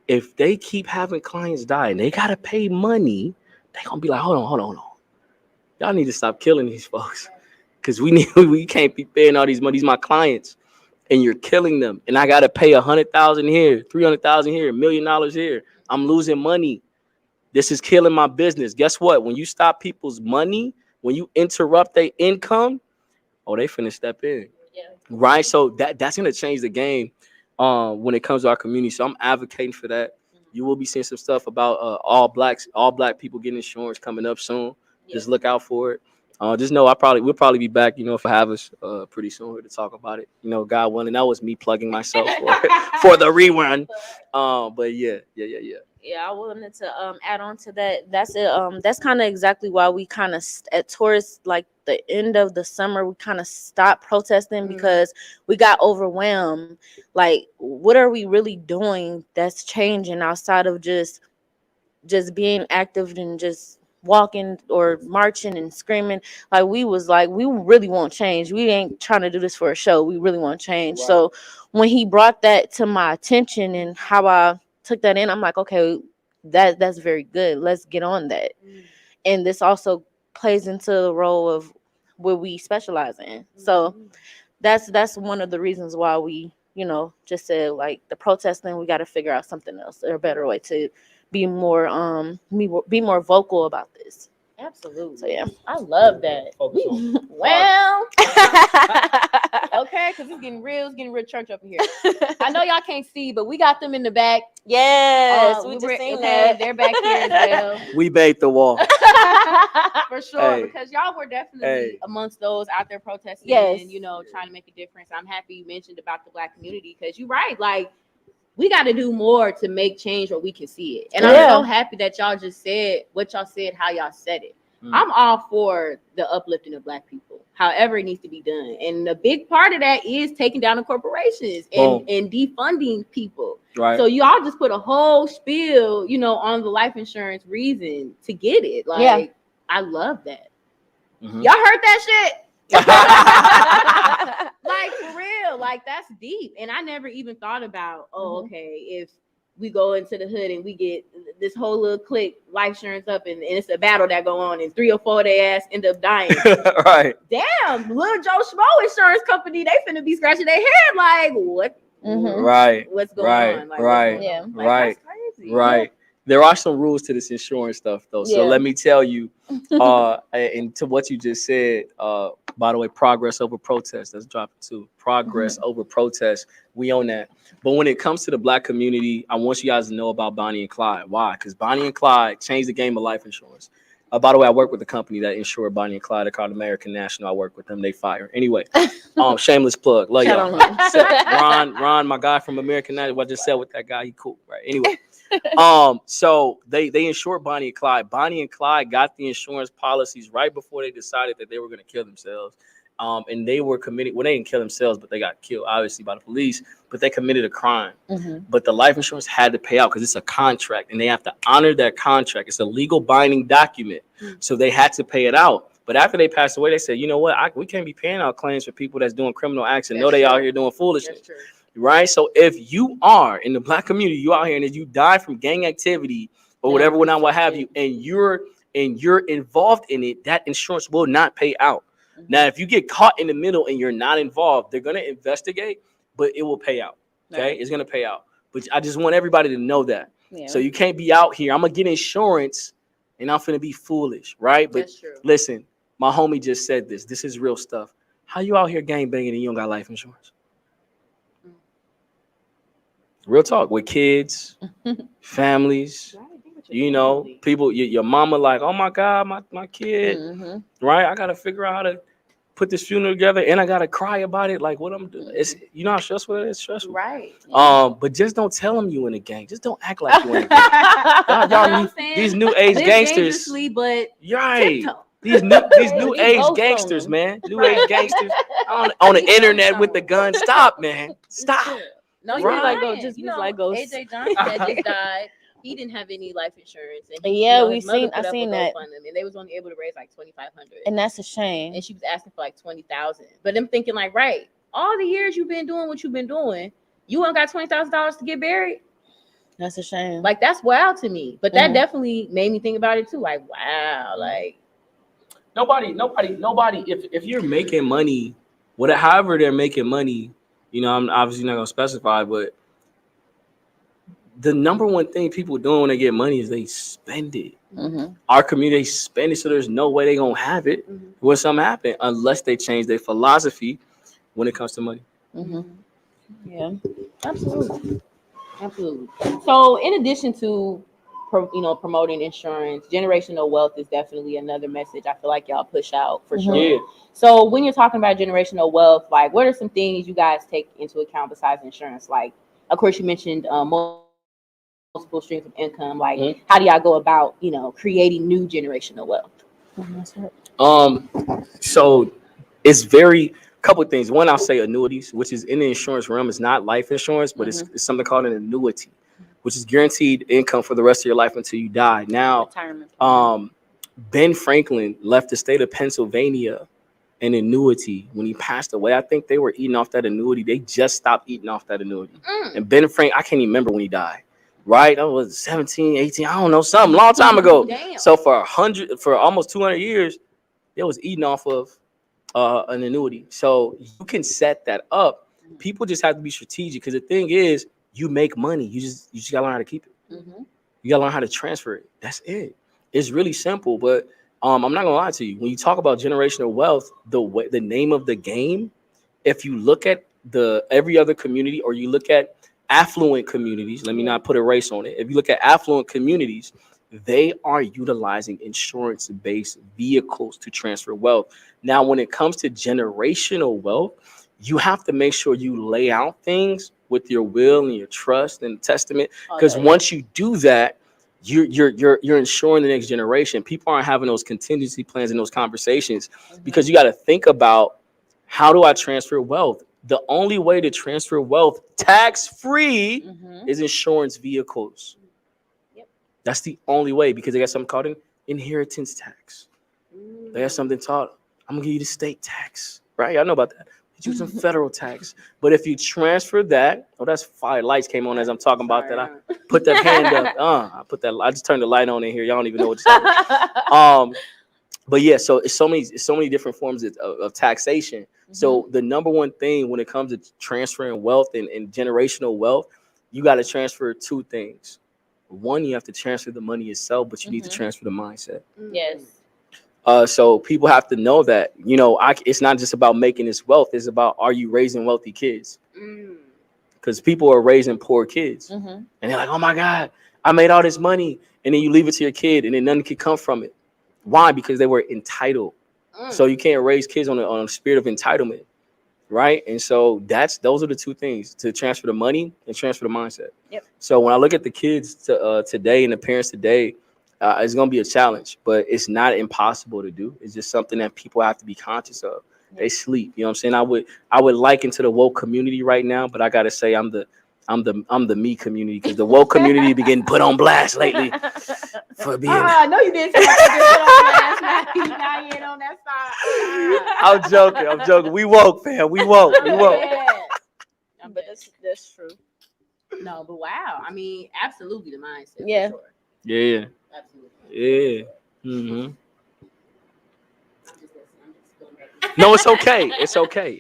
A: if they keep having clients die and they got to pay money, they're going to be like, hold on. Y'all need to stop killing these folks, because we can't be paying all these money. These my clients, and you're killing them. And I gotta pay $100,000 here, $300,000 here, $1 million here. I'm losing money. This is killing my business. Guess what? When you stop people's money, when you interrupt their income, they finna step in.
B: Yeah.
A: Right. So that's gonna change the game when it comes to our community. So I'm advocating for that. You will be seeing some stuff about all Black people getting insurance coming up soon. Just look out for it. Just know we'll probably be back, if I have us pretty soon here to talk about it. God willing. That was me plugging myself for the rerun. But yeah.
C: Yeah, I wanted to add on to that. That's it. That's kind of exactly why we kind of towards like the end of the summer, we kind of stopped protesting because we got overwhelmed. Like, what are we really doing that's changing outside of just being active and just walking or marching and screaming? Like, we really want change. We ain't trying to do this for a show. We really want change. Right. So when he brought that to my attention and how I took that in, I'm like, okay, that's very good. Let's get on that. And this also plays into the role of what we specialize in. So that's one of the reasons why we, just said, like, the protesting, we got to figure out something else or a better way to be more vocal about this.
B: Absolutely.
C: So yeah,
B: I love that.
C: well.
B: Okay, because it's getting real church up in here. I know y'all can't see, but we got them in the back.
C: Yes, we just seen that.
B: They're back here as well.
A: We bathed the wall.
B: For sure,
A: Hey.
B: because y'all were definitely
A: Hey.
B: amongst those out there protesting
C: Yes.
B: and, trying to make a difference. I'm happy you mentioned about the Black community because you're right. Like, we got to do more to make change where we can see it. And I'm so happy that y'all just said what y'all said, how y'all said it. I'm all for the uplifting of Black people, however it needs to be done. And a big part of that is taking down the corporations and defunding people.
A: Right.
B: So you all just put a whole spiel, on the life insurance reason to get it. Like, I love that.
A: Mhm.
B: Y'all heard that shit? Like, for real, like, that's deep. And I never even thought about, okay, if we go into the hood and we get this whole little clique life insurance up and it's a battle that go on and 3 or 4 of their ass end up dying.
A: Right.
B: Damn, little Joe Schmo insurance company, they finna be scratching their head like, what?
A: Right.
B: What's going on? Like,
A: Right.
C: Yeah.
B: Like,
A: Right.
B: that's crazy.
A: Right. There are some rules to this insurance stuff, though. So
C: Yeah.
A: let me tell you, and to what you just said, by the way, progress over protest. Let's drop it too. Progress over protest. We own that. But when it comes to the Black community, I want you guys to know about Bonnie and Clyde. Why? Because Bonnie and Clyde changed the game of life insurance. By the way, I work with a company that insured Bonnie and Clyde. They're called American National. I work with them. They fire. Anyway, shameless plug. Love
C: Shout
A: y'all.
C: out him.
A: Ron, my guy from American National. What I just said with that guy, he cool, right? Anyway. So they insured Bonnie and Clyde. Bonnie and Clyde got the insurance policies right before they decided that they were going to kill themselves. And they were committed. Well, they didn't kill themselves, but they got killed, obviously, by the police. But they committed a crime. But the life insurance had to pay out because it's a contract, and they have to honor that contract. It's a legal binding document, so they had to pay it out. But after they passed away, they said, you know what? We can't be paying out claims for people that's doing criminal acts and know they out here doing foolishness.
B: That's true.
A: Right. So if you are in the Black community, you out here and if you die from gang activity or whatever, what have you, and you're involved in it, that insurance will not pay out. Now, if you get caught in the middle and you're not involved, they're gonna investigate, but it will pay out. Okay,
B: Right.
A: It's gonna pay out. But I just want everybody to know that.
C: Yeah.
A: So you can't be out here. I'm gonna get insurance, and I'm finna be foolish, right? But
B: That's true.
A: listen, my homie just said this. This is real stuff. How you out here gang banging and you don't got life insurance? Real talk with kids, families, people, your mama like, oh my God, my kid, right? I got to figure out how to put this funeral together and I got to cry about it. Like what I'm doing. It's, how stressful it is, stressful.
B: Right.
A: But just don't tell them you in a gang. Just don't act like you in a gang. y'all these new age gangsters.
B: But
A: right.
B: tiptoe.
A: These new age gangsters, man. New age gangsters on the internet with the gun. Stop, man. Stop.
B: No,
A: Right.
B: you're
C: Like go, just be like go.
B: AJ Johnson that just died. He didn't have any life insurance, and
C: Yeah,
B: his mother
C: I
B: put up
C: seen
B: a
C: that,
B: GoFundMe, and they was only able to raise like $2,500,
C: and that's a shame.
B: and she was asking for like 20,000. But I'm thinking like, right, all the years you've been doing what you've been doing, you don't got $20,000 to get buried.
C: That's a shame.
B: Like that's wild to me. But that definitely made me think about it too. Like, wow, like
A: nobody. If you're making money, however they're making money, I'm obviously not gonna specify, but the number one thing people doing when they get money is they spend it. Our community spend it, so there's no way they're gonna have it when something happen unless they change their philosophy when it comes to money.
C: Yeah,
B: absolutely. So in addition to promoting insurance, generational wealth is definitely another message I feel like y'all push out for sure.
A: Yeah.
B: So when you're talking about generational wealth, like what are some things you guys take into account besides insurance? Like, of course, you mentioned multiple streams of income. Like, how do y'all go about, creating new generational wealth?
A: So it's couple of things. One, I'll say annuities, which is in the insurance realm. It's not life insurance, but it's something called an annuity, which is guaranteed income for the rest of your life until you die. Now, Ben Franklin left the state of Pennsylvania an annuity when he passed away. I think they were eating off that annuity. They just stopped eating off that annuity. And Ben Franklin, I can't even remember when he died. Right? I was 17, 18, I don't know, something long time ago.
B: Damn.
A: So for almost 200 years, they was eating off of an annuity. So you can set that up. People just have to be strategic because the thing is, you make money. You just gotta learn how to keep it. You gotta learn how to transfer it. That's it. It's really simple. But I'm not gonna lie to you. When you talk about generational wealth, the name of the game if you look at every other community, or you look at affluent communities, let me not put a race on it. If you look at affluent communities, they are utilizing insurance-based vehicles to transfer wealth. Now, when it comes to generational wealth, you have to make sure you lay out things with your will and your trust and testament, because once you do that, you're ensuring the next generation. People aren't having those contingency plans and those conversations, because you got to think about, how do I transfer wealth? The only way to transfer wealth tax-free is insurance vehicles. That's the only way, because they got something called an inheritance tax. They have something called, I'm gonna give you the state tax, right? I know about that. But you some federal tax. But if you transfer that, oh, that's fire. Lights came on as I'm talking about that. I put that hand up. I just turned the light on in here. Y'all don't even know what you're talking. But yeah, so it's so many different forms of taxation. So the number one thing when it comes to transferring wealth and generational wealth, you got to transfer two things. One, you have to transfer the money itself, but you need to transfer the mindset.
C: Yes.
A: So people have to know that, it's not just about making this wealth. It's about, are you raising wealthy kids? Because people are raising poor kids. And they're like, oh my God, I made all this money. And then you leave it to your kid and then nothing can come from it. Why? Because they were entitled. So you can't raise kids on a spirit of entitlement. Right. And so those are the two things, to transfer the money and transfer the mindset. So when I look at the kids today and the parents today, it's going to be a challenge, but it's not impossible to do. It's just something that people have to be conscious of. They sleep. You know what I'm saying? I would liken to the woke community right now, but I got to say I'm the me community, because the woke community been getting put on blast lately for being.
B: I know you did. Put on blast. Now you ain't on that side.
A: I'm joking. We woke, fam. We woke.
B: Yeah.
C: But that's true.
B: No, but wow. I mean, absolutely the mindset.
C: Yeah.
B: For sure.
A: Yeah.
B: Absolutely.
A: Yeah. No, it's okay. It's okay.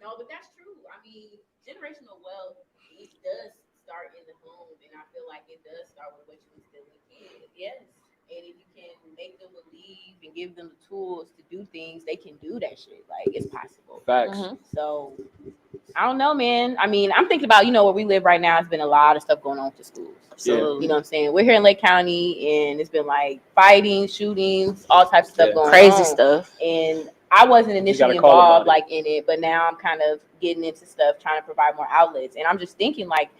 B: No, but that's true. I mean, generational wealth, it does start in the home, and I feel like it does start with what you instill in kids. Yes. And if you can make them believe and give them the tools to do things, they can do that shit. Like, it's possible.
A: Facts.
B: So, I don't know, man. I mean, I'm thinking about, where we live right now, it's been a lot of stuff going on with the schools.
C: Absolutely.
B: You know what I'm saying? We're here in Lake County, and it's been like fighting, shootings, all types of stuff going on.
C: Crazy stuff.
B: And I wasn't initially involved like in it, but now I'm kind of getting into stuff, trying to provide more outlets. And I'm just thinking, like,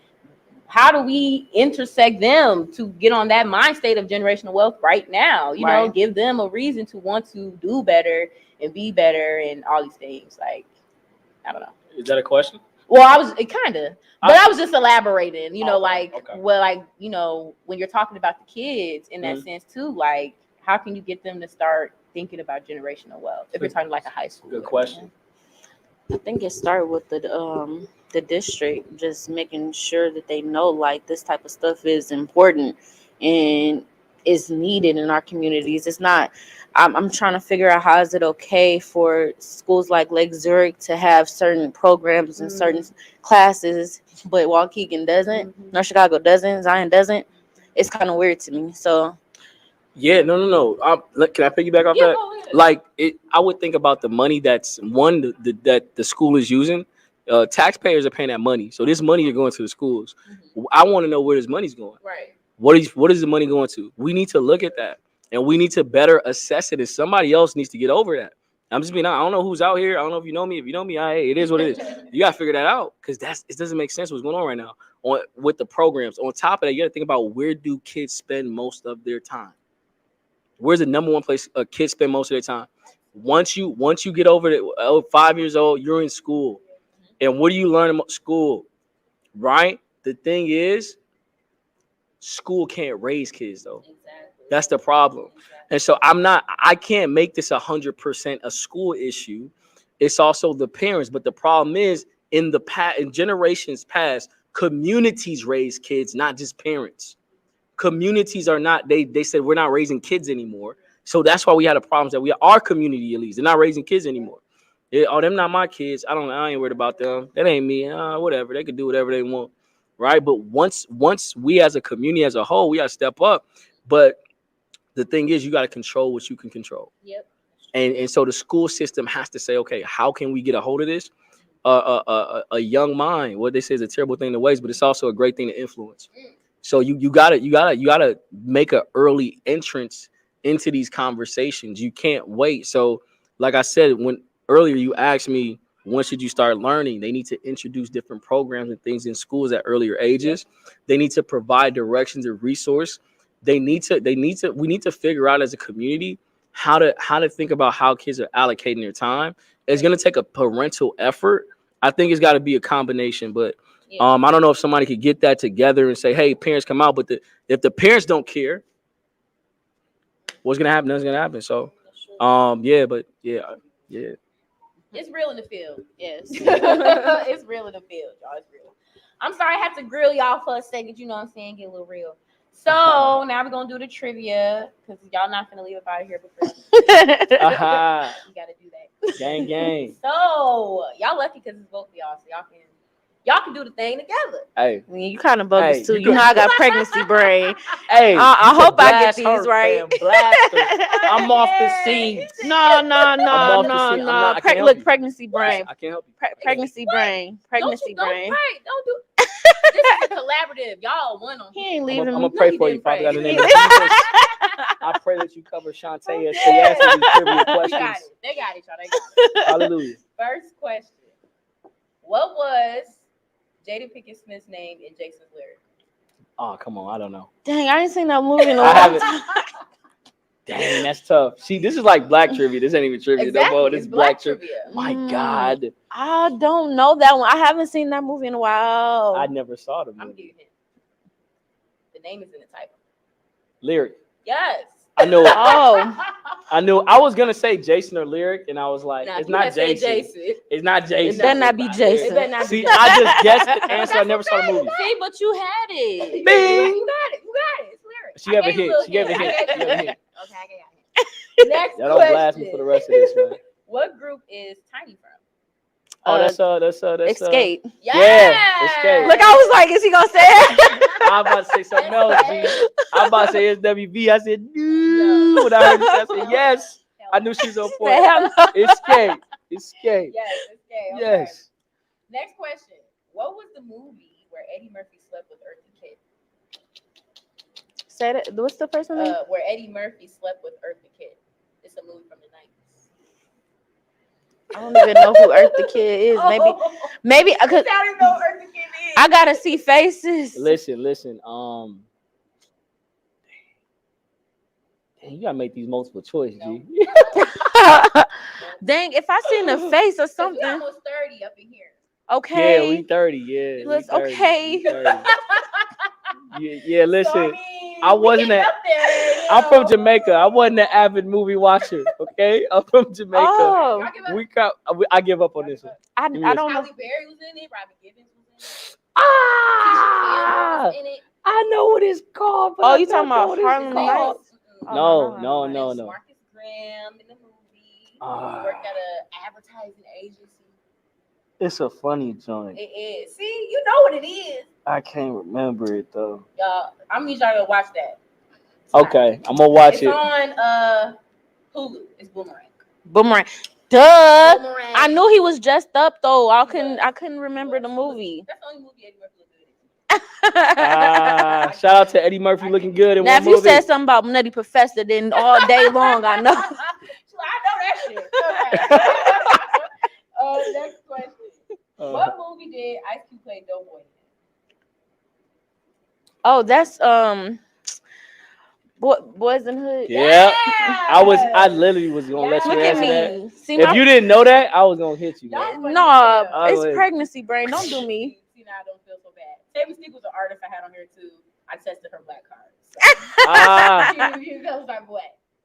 B: how do we intersect them to get on that mind state of generational wealth right now? You know, give them a reason to want to do better and be better and all these things. Like, I don't know.
A: Is that a question?
B: Well, I was I was just elaborating, when you're talking about the kids in that sense too, like, how can you get them to start thinking about generational wealth if you're talking like a high school?
A: Good question.
C: I think it started with the district, just making sure that they know, like, this type of stuff is important and is needed in our communities. It's not. I'm trying to figure out, how is it okay for schools like Lake Zurich to have certain programs and certain classes, but Waukegan doesn't, North Chicago doesn't, Zion doesn't. It's kind of weird to me. So
A: yeah, no. Can I piggyback off that? Like, I would think about the money that's that the school is using. Taxpayers are paying that money, so this money is going to the schools. I want to know where this money's going.
B: Right.
A: What is the money going to? We need to look at that. And we need to better assess it. And somebody else needs to get over that. I'm just being honest. I don't know who's out here. I don't know if you know me. If you know me, hey, it is what it is. You got to figure that out, because it doesn't make sense what's going on right now with the programs. On top of that, you got to think about, where do kids spend most of their time? Where's the number one place kids spend most of their time? Once you get over 5 years old, you're in school. And what do you learn in school? Right? The thing is, school can't raise kids, though. That's the problem. And so I can't make this 100% a school issue. It's also the parents. But the problem is, in generations past, communities raise kids, not just parents. Communities are not, they said, we're not raising kids anymore. So that's why we had a problem, that our community, at least, they're not raising kids anymore. Them not my kids. I ain't worried about them. That ain't me. Whatever. They can do whatever they want. Right. But once we as a community as a whole, we got to step up. But the thing is, you got to control what you can control.
B: Yep.
A: And so the school system has to say, okay, how can we get a hold of this? A young mind, what they say is a terrible thing to waste, but it's also a great thing to influence. So you gotta make an early entrance into these conversations. You can't wait. So like I said, when earlier you asked me, when should you start learning? They need to introduce different programs and things in schools at earlier ages. They need to provide directions and resource. We need to figure out as a community how to think about how kids are allocating their time. It's gonna take a parental effort. I think it's got to be a combination, but I don't know if somebody could get that together and say, "Hey, parents, come out." But if the parents don't care, what's gonna happen? Nothing's gonna happen. So, yeah.
B: It's real in the field.
C: Yes.
B: It's real in the field, y'all. It's real. I'm sorry I have to grill y'all for a second. You know what I'm saying? Get a little real. So now we're gonna do the trivia because y'all not gonna leave up out of here before. You gotta do that.
A: Gang.
B: So y'all lucky because it's both of y'all, so y'all can do the thing together.
A: Hey,
C: I mean, you kind of bogus too.
A: you
C: You know I got pregnancy brain.
A: hey,
C: I hope I get
A: blast
C: these
A: her,
C: right.
A: fam. Blast her. I'm off the scene.
C: No.
A: I'm off the scene. I can't help
C: Look,
A: you.
C: pregnancy brain.
A: I can't help you.
C: Pregnancy brain. Pregnancy brain.
B: Don't do. This is a collaborative. Y'all won on.
C: He ain't
A: I'm
C: leaving
A: gonna
C: me.
A: pray for you, Father God, in the name of Jesus. I pray that you cover Shonta as she answers these trivia
B: You got
A: questions.
B: it. They got it, y'all. They got it.
A: Hallelujah.
B: First question. What was Jada Pinkett Smith's name in Jason's lyric?
A: Oh, come on. I don't know.
C: Dang, I ain't seen that movie in a
A: I
C: while.
A: haven't. Dang, that's tough. See, this is like black trivia. This ain't even trivia.
B: Exactly.
A: This
B: It's
A: is black
B: black
A: trivia.
B: trivia.
A: My God.
C: I don't know that one. I haven't seen that movie in a while.
A: I never saw the
B: I'm
A: movie.
B: giving it. The name is in the title.
A: Lyric.
B: Yes.
A: I know.
C: Oh.
A: I knew. I was gonna say Jason or Lyric, and I was like,
B: Nah,
A: it's
B: you
A: not
B: had said
A: Jason. It's not Jason.
C: It better not be
A: Lyric.
C: Jason.
B: It better not be
A: See,
B: Jason.
A: I just guessed the answer. I never saw the movie.
C: See, but you had it.
A: Bing.
B: You got it. It's lyric.
A: She gave a
B: I gave you
A: hint.
B: little
A: She gave a
B: hint.
A: hint.
B: I gave
A: She gave a hint.
B: Okay, I got it. Next
A: Y'all don't blast me for the rest of this, man.
B: What group is Tiny from?
A: Oh, that's
C: Escape.
A: Yeah, Escape.
C: Look, I was like, is he gonna say it?
A: I was about to say something else, G. I was about to say SWV. I said, no. When I heard this, I said, yes. I knew she was on point.
C: Hell no.
A: Escape.
B: Yes, Escape. Okay.
A: Yes.
B: Next question. What was the movie where Eddie Murphy slept with Eartha Kitt?
C: Say that. What's the first one?
B: Where Eddie Murphy slept with Eartha Kitt. It's a movie from the 90s.
C: I don't even know who Eartha Kitt is. Maybe I could.
B: I don't even know who Eartha Kitt is.
C: I gotta see faces.
A: Listen. Dang, you gotta make these multiple choice, G.
C: Dang, if I seen a face or something.
B: You're almost 30 up in here.
A: Yeah,
C: Okay.
A: we 30. Yeah.
C: Let's-
A: we 30,
C: okay.
A: we 30. Yeah, listen.
B: So,
A: I wasn't
B: we
A: at-
B: getting up there, you
A: I'm
B: know.
A: from Jamaica. I wasn't an avid movie watcher. Okay, I'm from Jamaica.
C: Oh,
B: Y'all give up?
A: I give up on this one.
C: I
A: me
C: don't
A: a-
C: know.
B: Halle Berry was in it. Robin Gibbons was in it.
A: Ah,
B: Keisha Cole was in it.
A: I know what it's called. But
C: Oh,
A: I
C: you
A: don't
C: talking
A: know
C: about
A: what it's
C: Harlem
A: called.
C: Nights?
A: No.
B: It's Marcus Graham in the movie. He worked at an advertising agency.
A: It's a funny joint.
B: It is. See, you know what it is.
A: I can't remember it though.
B: Y'all, I'm gonna need y'all to watch that.
A: Okay, I'm gonna watch
B: It's
A: it.
B: on Hulu. It's Boomerang.
C: Boomerang. Duh.
B: Boomerang.
C: I knew he was dressed up though. I couldn't remember the movie.
B: That's the only movie Eddie Murphy looked good in.
A: Shout out to Eddie Murphy looking good in
C: Now,
A: one
C: if you
A: movie.
C: said something about Nutty Professor, then all day long I know.
B: I know that shit. Okay. Next question. What movie did Ice Cube play Doughboy in?
C: Oh, that's Boys in Hood.
A: Yeah. I literally was gonna let you
C: Look at
A: answer that.
C: me. See,
A: If you didn't know that, I was gonna hit you. Man.
C: no,
A: Oh,
C: it's
A: wait.
C: pregnancy brain. Don't do me.
B: See, now I don't feel so bad. Taylor Stick was an artist I had on here too. I tested her black card. So. She was like, what?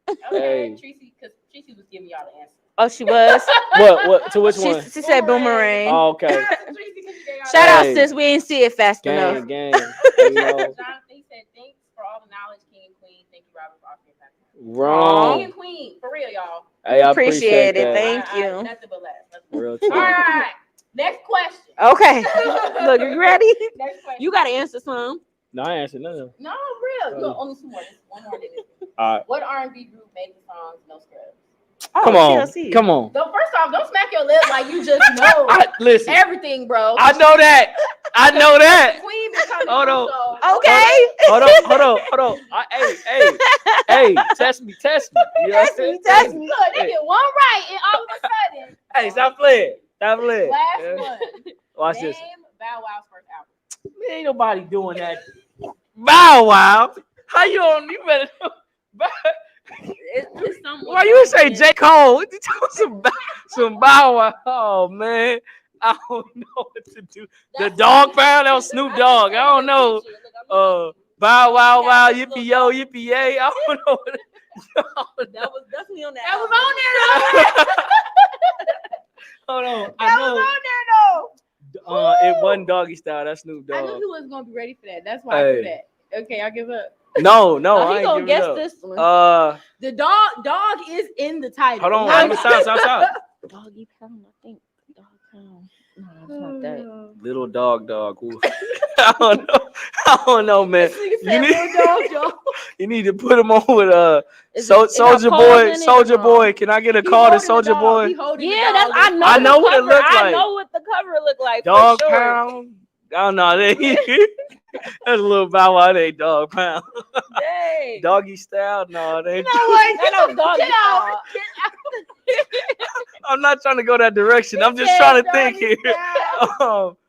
B: Okay,
A: Hey.
B: Tracy, because Tracy was giving y'all the answer.
C: Oh, she was.
A: What? To which one?
C: She said Boomerang.
A: Oh, okay.
C: Shout out,
A: Hey.
C: sis. We ain't see it fast enough.
A: Gang. You know,
B: Jonathan said, thanks for all the knowledge, King and Queen. Thank you, Robert, for offering that. King
A: wrong.
B: and Queen, for real, y'all.
A: Hey, I
C: Appreciate it.
A: that.
C: Thank you.
B: Nothing but last.
A: Real
B: All
A: talk.
B: right. Next question.
C: Okay. Look, you ready?
B: Next question.
C: You got to answer some.
A: No, I answered none of them.
B: No, real. No, only two more. Just one more than this.
A: All right.
B: What R&B group made the songs No Scrubs?
C: Oh,
A: Come on,
C: TLC.
A: come on.
B: First off, don't smack your lips like you just know
A: Listen,
B: everything, bro.
A: I know that. I know that.
B: The queen be coming
A: Hold
B: through,
A: on.
B: so
C: Okay.
A: Hold on. Hey, test me. You know what I'm saying?
C: Test me.
B: look, they get one right, and all of a sudden,
A: Hey, stop playing.
B: last
A: Yeah.
B: one.
A: Watch
B: Name
A: this.
B: Bow Wow's first album.
A: Man, ain't nobody doing that. Bow Wow. How you on? You better.
C: It's someone
A: Why you say J. Cole? You talking some Bow Wow? Oh man, I don't know what to do. The dog pound, that was Snoop Dogg. I don't know. Bow Wow Wow, yippee yo, yippee yay. I don't know.
C: That was definitely on that.
B: That was on there, though.
A: Hold on,
B: That was on there, though.
A: It wasn't Doggy Style. That's Snoop
B: I knew
A: Dogg.
B: he wasn't gonna be ready for that. That's why I threw that. Okay, I give up.
A: No,
C: Oh,
A: I
C: he
A: ain't
C: gonna
A: giving
C: guess
A: up.
C: this one.
B: The dog is in the title.
A: Hold on, stop.
C: Doggy pound, I think. Dog pound. No, it's not that.
A: Little dog. Ooh. I don't know, man. You need to put him on with Soldier Boy. Can I get a call to Soldier Boy?
C: Yeah, that's
A: I know what it look like.
C: I know what the cover look like.
A: Dog
C: for sure.
A: pound. I don't know. That's a little Bow Wow. They dog pound.
C: Dang.
A: Doggy style. No, they.
C: No, doggy style.
A: I'm not trying to go that direction. I'm just trying to think here.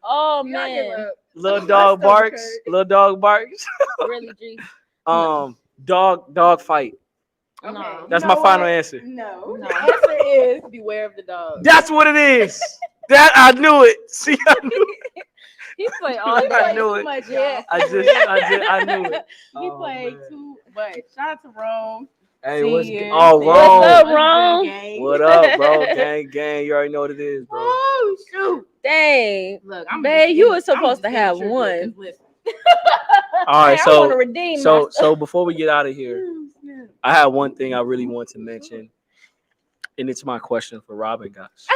C: Oh man.
A: Little dog barks.
C: Really, G?
A: Dog fight.
B: Okay.
A: That's my final answer.
B: No. The answer is beware of the dog.
A: That's what it is. That I knew it. See, I knew it.
C: He played all
A: I
C: day.
A: knew it.
B: Much, yeah.
A: I knew it.
B: He played too much. Shout out to Rome.
A: Hey,
B: Rome.
A: what's
C: up, Rome?
A: What up, bro? Gang. You already know what it is, bro.
B: Oh shoot!
C: Dang.
B: Look,
C: babe, you were supposed to have one.
A: All right,
C: I want to redeem myself.
A: so before we get out of here, I have one thing I really want to mention, and it's my question for Robin, guys.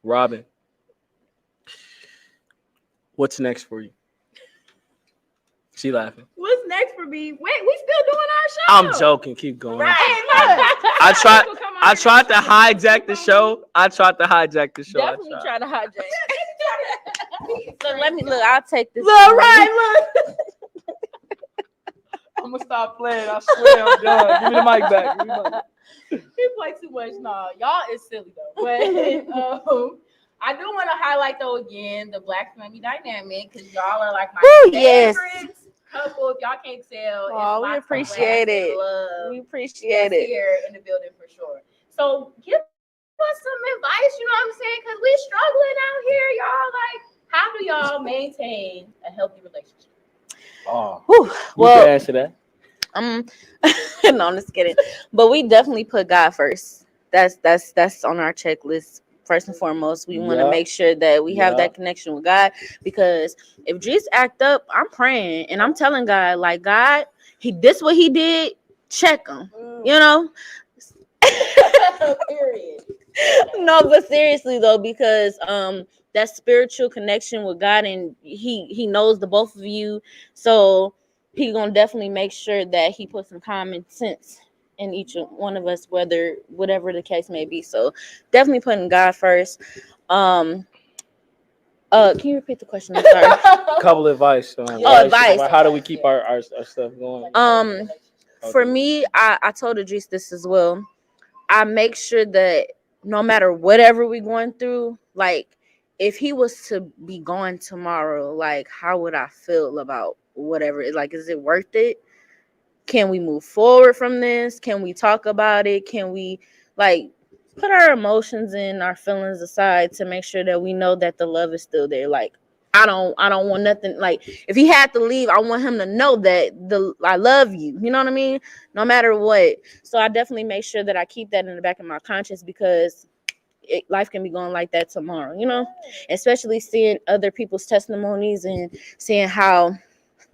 A: Robin, what's next for you? She laughing.
B: What's next for me? Wait, we still doing our show?
A: I'm joking. Keep going.
B: Right.
A: I tried to hijack the show.
C: Definitely try to hijack. Look, I'll take this.
B: Look.
A: I'm gonna stop playing. I swear I'm done. Give me the mic back.
B: He played too much. Nah, y'all is silly though. But I do want to highlight though again the Black family dynamic because y'all are like my favorite couple. If y'all can't tell,
C: oh, we appreciate it. We appreciate it
B: here in the building for sure. So give us some advice. You know what I'm saying? Because we struggling out here, y'all. Like, how do y'all maintain a healthy relationship?
A: Oh,
C: well,
A: you can answer that.
C: No, I'm just kidding. But we definitely put God first. That's on our checklist. First and foremost, we want to make sure that we have that connection with God, because if Jesus act up, I'm praying and I'm telling God, like, God, this what he did, check him, you know.
B: Period.
C: No, but seriously though, because that spiritual connection with God, and he knows the both of you, so he gonna definitely make sure that he puts some common sense in each one of us, whatever the case may be. So definitely putting God first. Can you repeat the question? I'm sorry.
A: Couple advice.
C: Advice.
A: How do we keep our stuff going?
C: For me, I told Idriss this as well. I make sure that no matter whatever we're going through, like if he was to be gone tomorrow, like how would I feel about whatever? Like, is it worth it? Can we move forward from this? Can we talk about it? Can we like put our emotions and our feelings aside to make sure that we know that the love is still there? Like, I don't want nothing. Like, if he had to leave, I want him to know that I love you. You know what I mean? No matter what. So I definitely make sure that I keep that in the back of my conscience, because life can be going like that tomorrow, you know, especially seeing other people's testimonies and seeing how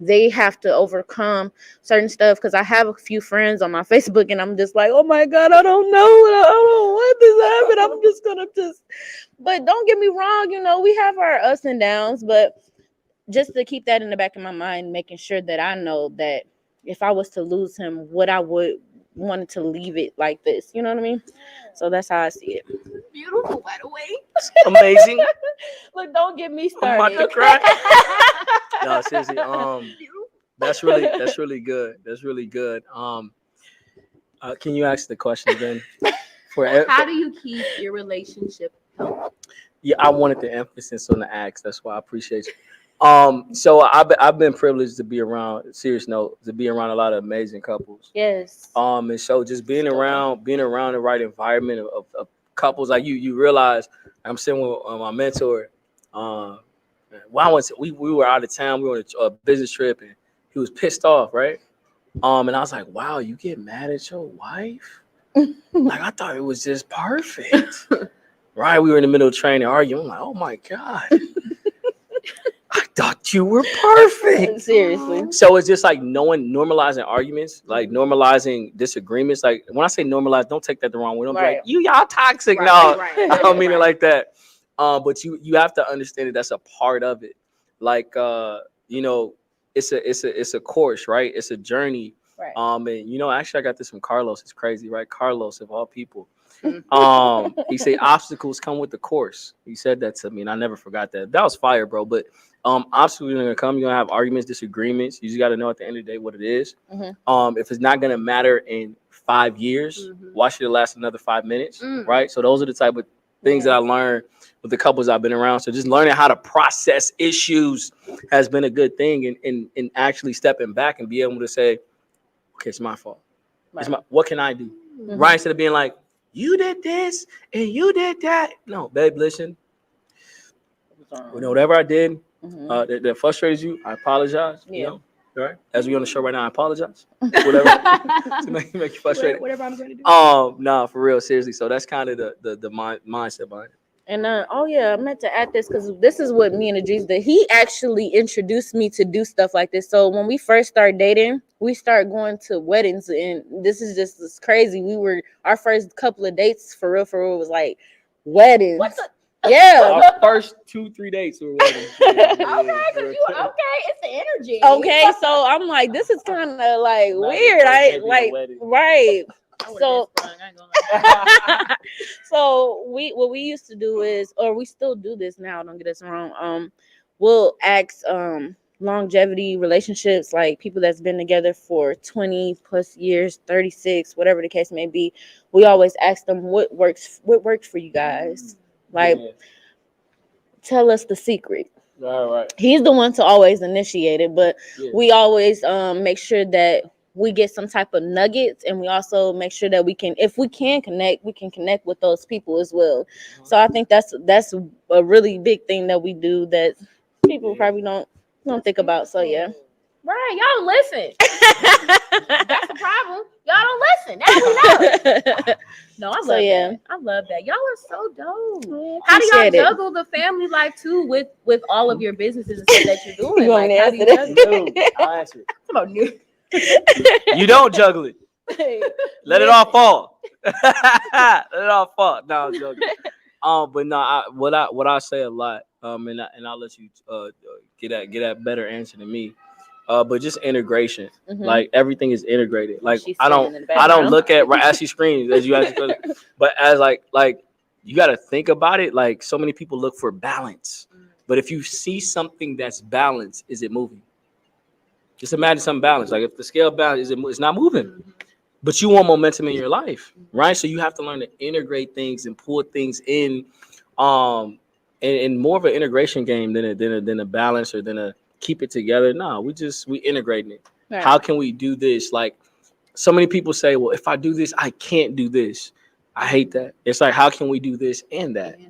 C: they have to overcome certain stuff. Because I have a few friends on my Facebook and I'm just like, oh my God, I don't know. I don't want this to happen. I'm just gonna but don't get me wrong, you know, we have our ups and downs, but just to keep that in the back of my mind, making sure that I know that if I was to lose him, what I would wanted to leave it like this. You know what I mean? So that's how I see it.
B: Beautiful, by the way.
A: Amazing.
C: Look, don't get me
A: I'm about
C: started.
A: to cry. No, seriously. That's really good. That's really good. Can you ask the question again?
B: How do you keep your relationship healthy?
A: Yeah, I wanted the emphasis on the ask. That's why I appreciate you. So I've been privileged to be around. Serious note, to be around a lot of amazing couples.
C: Yes.
A: And so just being around the right environment of couples, like you realize I'm sitting with my mentor. Well, we were out of town. We were on a business trip, and he was pissed off, right? And I was like, wow, you get mad at your wife? Like, I thought it was just perfect. Right? We were in the middle of training, arguing. I'm like, oh my God. I thought you were perfect.
C: Seriously.
A: So it's just like normalizing arguments, like normalizing disagreements. Like when I say normalize, don't take that the wrong way. Don't be like, y'all toxic. No, I don't mean it like that. But you have to understand that that's a part of it. Like it's a course, right? It's a journey.
C: Right.
A: And actually I got this from Carlos. It's crazy, right? Carlos of all people. He said obstacles come with the course. He said that to me, and I never forgot that. That was fire, bro. But obstacles are gonna come. You're gonna have arguments, disagreements. You just gotta know at the end of the day what it is.
C: Mm-hmm.
A: If it's not gonna matter in 5 years, why should it last another 5 minutes? Right. So those are the type of things that I learned with the couples I've been around. So just learning how to process issues has been a good thing, and actually stepping back and be able to say, okay, it's my fault. Right. What can I do? Right. Instead of being like, you did this and you did that. No, babe, listen. Whatever I did that frustrated you, I apologize. Yeah. Right? As we on the show right now, I apologize. Whatever to make you frustrated.
B: Whatever I'm going to do.
A: No, for real, seriously. So that's kind of the mindset behind it.
C: And I meant to add this because this is what me and Idriss did. He actually introduced me to do stuff like this. So when we first started dating, we started going to weddings, and this crazy. Our first couple of dates for real was like weddings.
A: Our first 2-3 dates were weddings.
B: Okay, it's the energy.
C: Okay, so I'm like, this is kind of like weird. Right. So what we used to do is, or we still do this now, don't get us wrong, we'll ask longevity relationships, like people that's been together for 20 plus years, 36, whatever the case may be. We always ask them what works for you guys. Like, tell us the secret.
A: All right.
C: He's the one to always initiate it, but we always make sure that we get some type of nuggets, and we also make sure that if we can connect with those people as well. So I think that's a really big thing that we do that people probably don't think about. So yeah.
B: Right, y'all listen. That's the problem. Y'all don't listen. Now we know. No, I love that. I love that. Y'all are so dope. How do y'all juggle the family life too with all of your businesses and stuff that you're doing?
C: You want me to answer that?
A: I'll answer it. You don't juggle it. Let it all fall. Let it all fall. No, I'm joking. But no, what I say a lot. And I'll let you get that better answer than me. But just integration, like everything is integrated. Like I don't look at as she screams as you actually, but as like you got to think about it. Like so many people look for balance, but if you see something that's balanced, is it moving? Just imagine something balanced. Like if the scale balance it's not moving, but you want momentum in your life, right? So you have to learn to integrate things and pull things in, and more of an integration game than a balance or than a keep it together. No, we integrating it. Right. How can we do this? Like so many people say, well, if I do this, I can't do this. I hate that. It's like, how can we do this and that?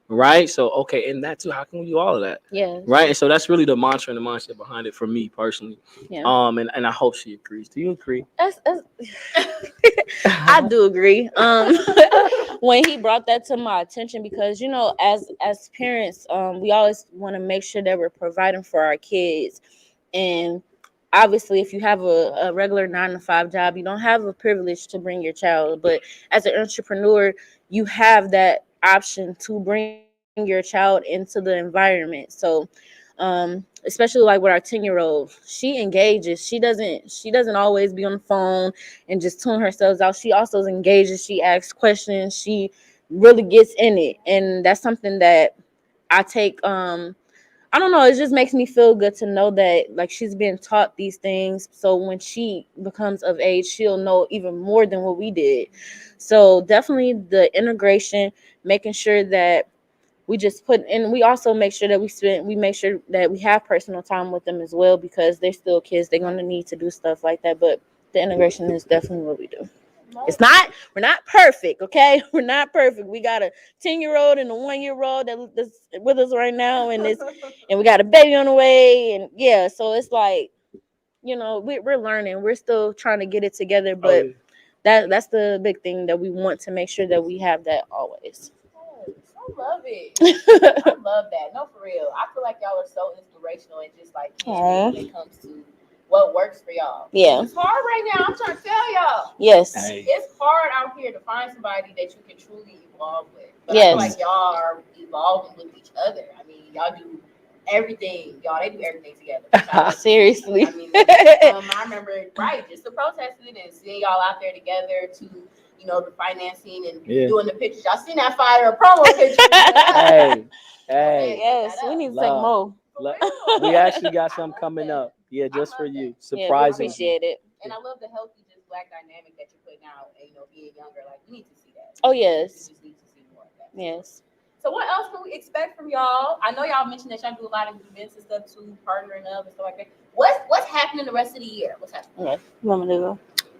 A: Right. So, okay. And that too, how can we do all of that?
C: Yeah.
A: Right. And so that's really the mantra and the mindset behind it for me personally.
C: Yeah.
A: And I hope she agrees. Do you agree?
C: I do agree. When he brought that to my attention, because as parents, we always want to make sure that we're providing for our kids. And obviously, if you have a regular 9-to-5 job, you don't have a privilege to bring your child. But as an entrepreneur, you have that option to bring your child into the environment. So Especially like with our 10-year-old, she engages. She doesn't always be on the phone and just tune herself out. She also engages. She asks questions. She really gets in it, and that's something that I take. I don't know. It just makes me feel good to know that like she's being taught these things. So when she becomes of age, she'll know even more than what we did. So definitely the integration, making sure that we just put in. We also make sure that we make sure that we have personal time with them as well, because they're still kids. They're going to need to do stuff like that. But the integration is definitely what we do. We're not perfect, okay? We're not perfect. We got a 10-year-old and a 1-year-old that's with us right now, and we got a baby on the way, and yeah, so it's like, we're learning. We're still trying to get it together, but that's the big thing that we want to make sure that we have that always.
B: I love it. I love that. No, for real. I feel like y'all are so inspirational and just like when it comes to what works for y'all.
C: Yeah.
B: It's hard right now. I'm trying to tell y'all.
C: Yes.
A: Hey.
B: It's hard out here to find somebody that you can truly evolve with. But
C: Yes.
B: I feel like y'all are evolving with each other. I mean, y'all do everything. They do everything together.
C: Seriously.
B: I mean, I remember, just the protesting and seeing y'all out there together to, the financing and doing the pictures. Y'all seen that fire promo picture?
A: Hey.
C: Yes, we need to take more.
A: We actually got something coming up. Yeah, just for you. Surprising.
C: Yeah, appreciate it.
B: And I love the healthy, just Black dynamic that you're putting out. And, being younger, like, we need to see that.
C: Oh, yes.
B: We just need to see more of that.
C: Yes.
B: So what else can we expect from y'all? I know y'all mentioned that y'all do a lot of events and stuff too, partnering up and stuff like that. What's happening the rest of the year? What's happening?
C: Okay. You want me to go?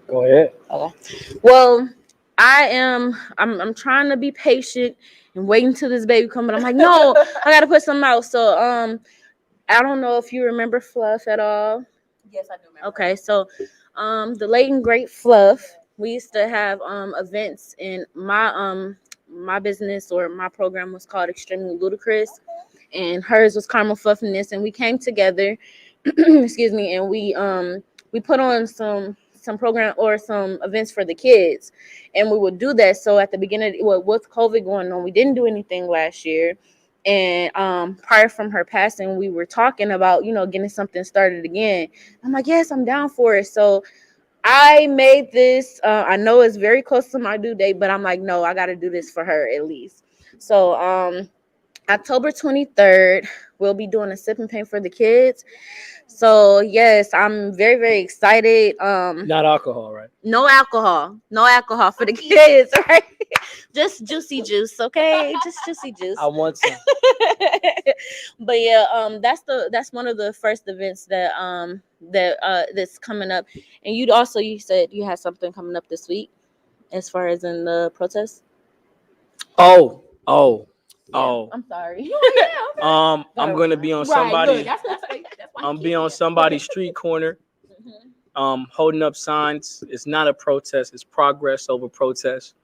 A: Go ahead.
C: Okay. Well, I'm trying to be patient and waiting till this baby come, but I'm like, no, I gotta put something out. So I don't know if you remember Fluff at all.
B: Yes, I do remember.
C: Okay, so the late and great Fluff, we used to have events in my business, or my program was called Extremely Ludicrous, and hers was Caramel Fluffiness, and we came together excuse me, and we put on some program or some events for the kids, and we would do that. So at the beginning, with COVID going on, we didn't do anything last year, and prior from her passing, we were talking about getting something started again. I'm like, yes, I'm down for it. So I made this. I know it's very close to my due date, but I'm like, no, I got to do this for her at least. So October 23rd, we'll be doing a sip and paint for the kids. So yes, I'm very, very excited.
A: Not alcohol, right?
C: No alcohol for the kids, right? Just juicy juice, okay? Just juicy juice.
A: I want some.
C: But yeah, that's one of the first events that's coming up. And you said you had something coming up this week, as far as in the protest.
A: Oh.
C: I'm sorry.
A: I'm gonna be on somebody.
B: That's
A: I'm be on somebody's street corner. Holding up signs. It's not a protest. It's progress over protest.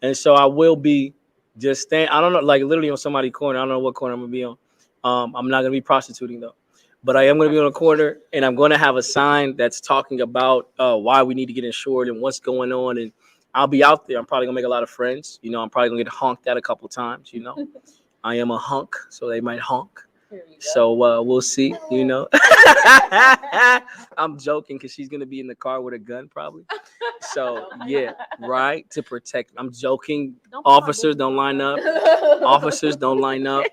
A: And so I will be just staying. I don't know, like literally on somebody's corner. I don't know what corner I'm gonna be on. I'm not gonna be prostituting though, but I am gonna be on a corner, and I'm gonna have a sign that's talking about why we need to get insured and what's going on. And I'll be out there. I'm probably gonna make a lot of friends. I'm probably gonna get honked at a couple times. I am a hunk, so they might honk. So we'll see. I'm joking because she's gonna be in the car with a gun probably. So yeah, right, to protect. I'm joking. Officers don't line up. Officers don't line up.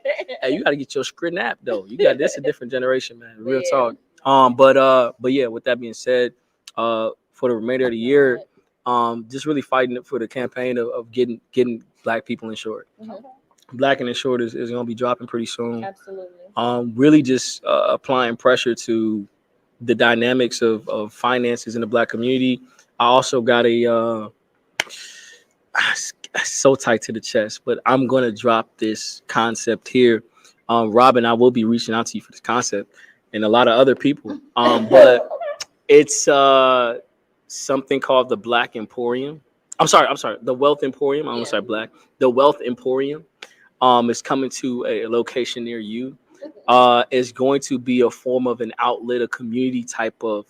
A: Hey, you gotta get your script app though. This a different generation, man. Real talk. But yeah. With that being said, for the remainder of the year, just really fighting for the campaign of getting Black people insured. Black and Insured is going to be dropping pretty soon.
C: Absolutely.
A: Really just applying pressure to the dynamics of finances in the Black community. I also got so tight to the chest, but I'm going to drop this concept here. Robin, I will be reaching out to you for this concept and a lot of other people. But it's something called the Black Emporium. I'm sorry, the Wealth Emporium. I almost said Black. The Wealth Emporium. Is coming to a location near you. Is going to be a form of an outlet, a community type of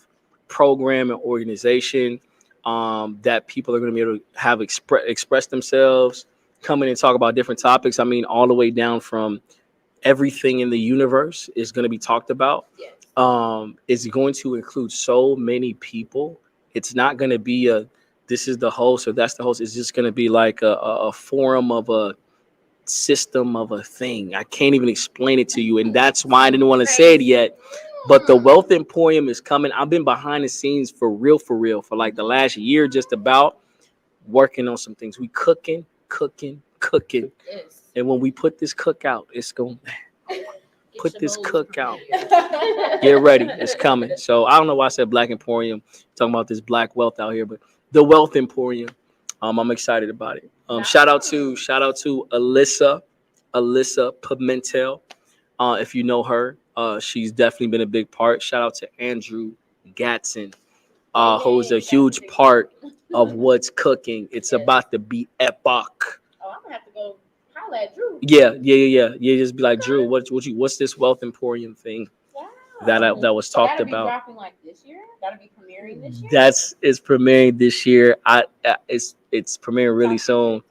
A: program and organization that people are going to be able to have express themselves, come in and talk about different topics. I mean, all the way down from everything in the universe is going to be talked about.
B: Yes.
A: Is going to include so many people. It's not going to be this is the host or that's the host. It's just going to be like a forum of a system of a thing. I can't even explain it to you, and that's why I didn't want to say it yet. But the Wealth Emporium is coming. I've been behind the scenes for real, for like the last year, just about working on some things. We cooking.
B: Yes.
A: And when we put this cook out, it's going to put
B: Get
A: this
B: your
A: cook
B: bowls
A: out.
B: prepared.
A: Get ready. It's coming. So I don't know why I said Black Emporium, talking about this black wealth out here, but the Wealth Emporium. I'm excited about it. Shout out to Alyssa Pimentel. If you know her, she's definitely been a big part. Shout out to Andrew Gatson, who's a huge part of what's cooking. It's about to be epoch.
B: Oh, I'm gonna have to go holla at Drew.
A: Yeah. Just be like, Drew, what's this Wealth Emporium thing
B: Wow.
A: that was
B: So
A: talked
B: that'll be
A: about?
B: dropping like this year. That'll be premiering this year.
A: It's premiering this year. It's premiering really soon.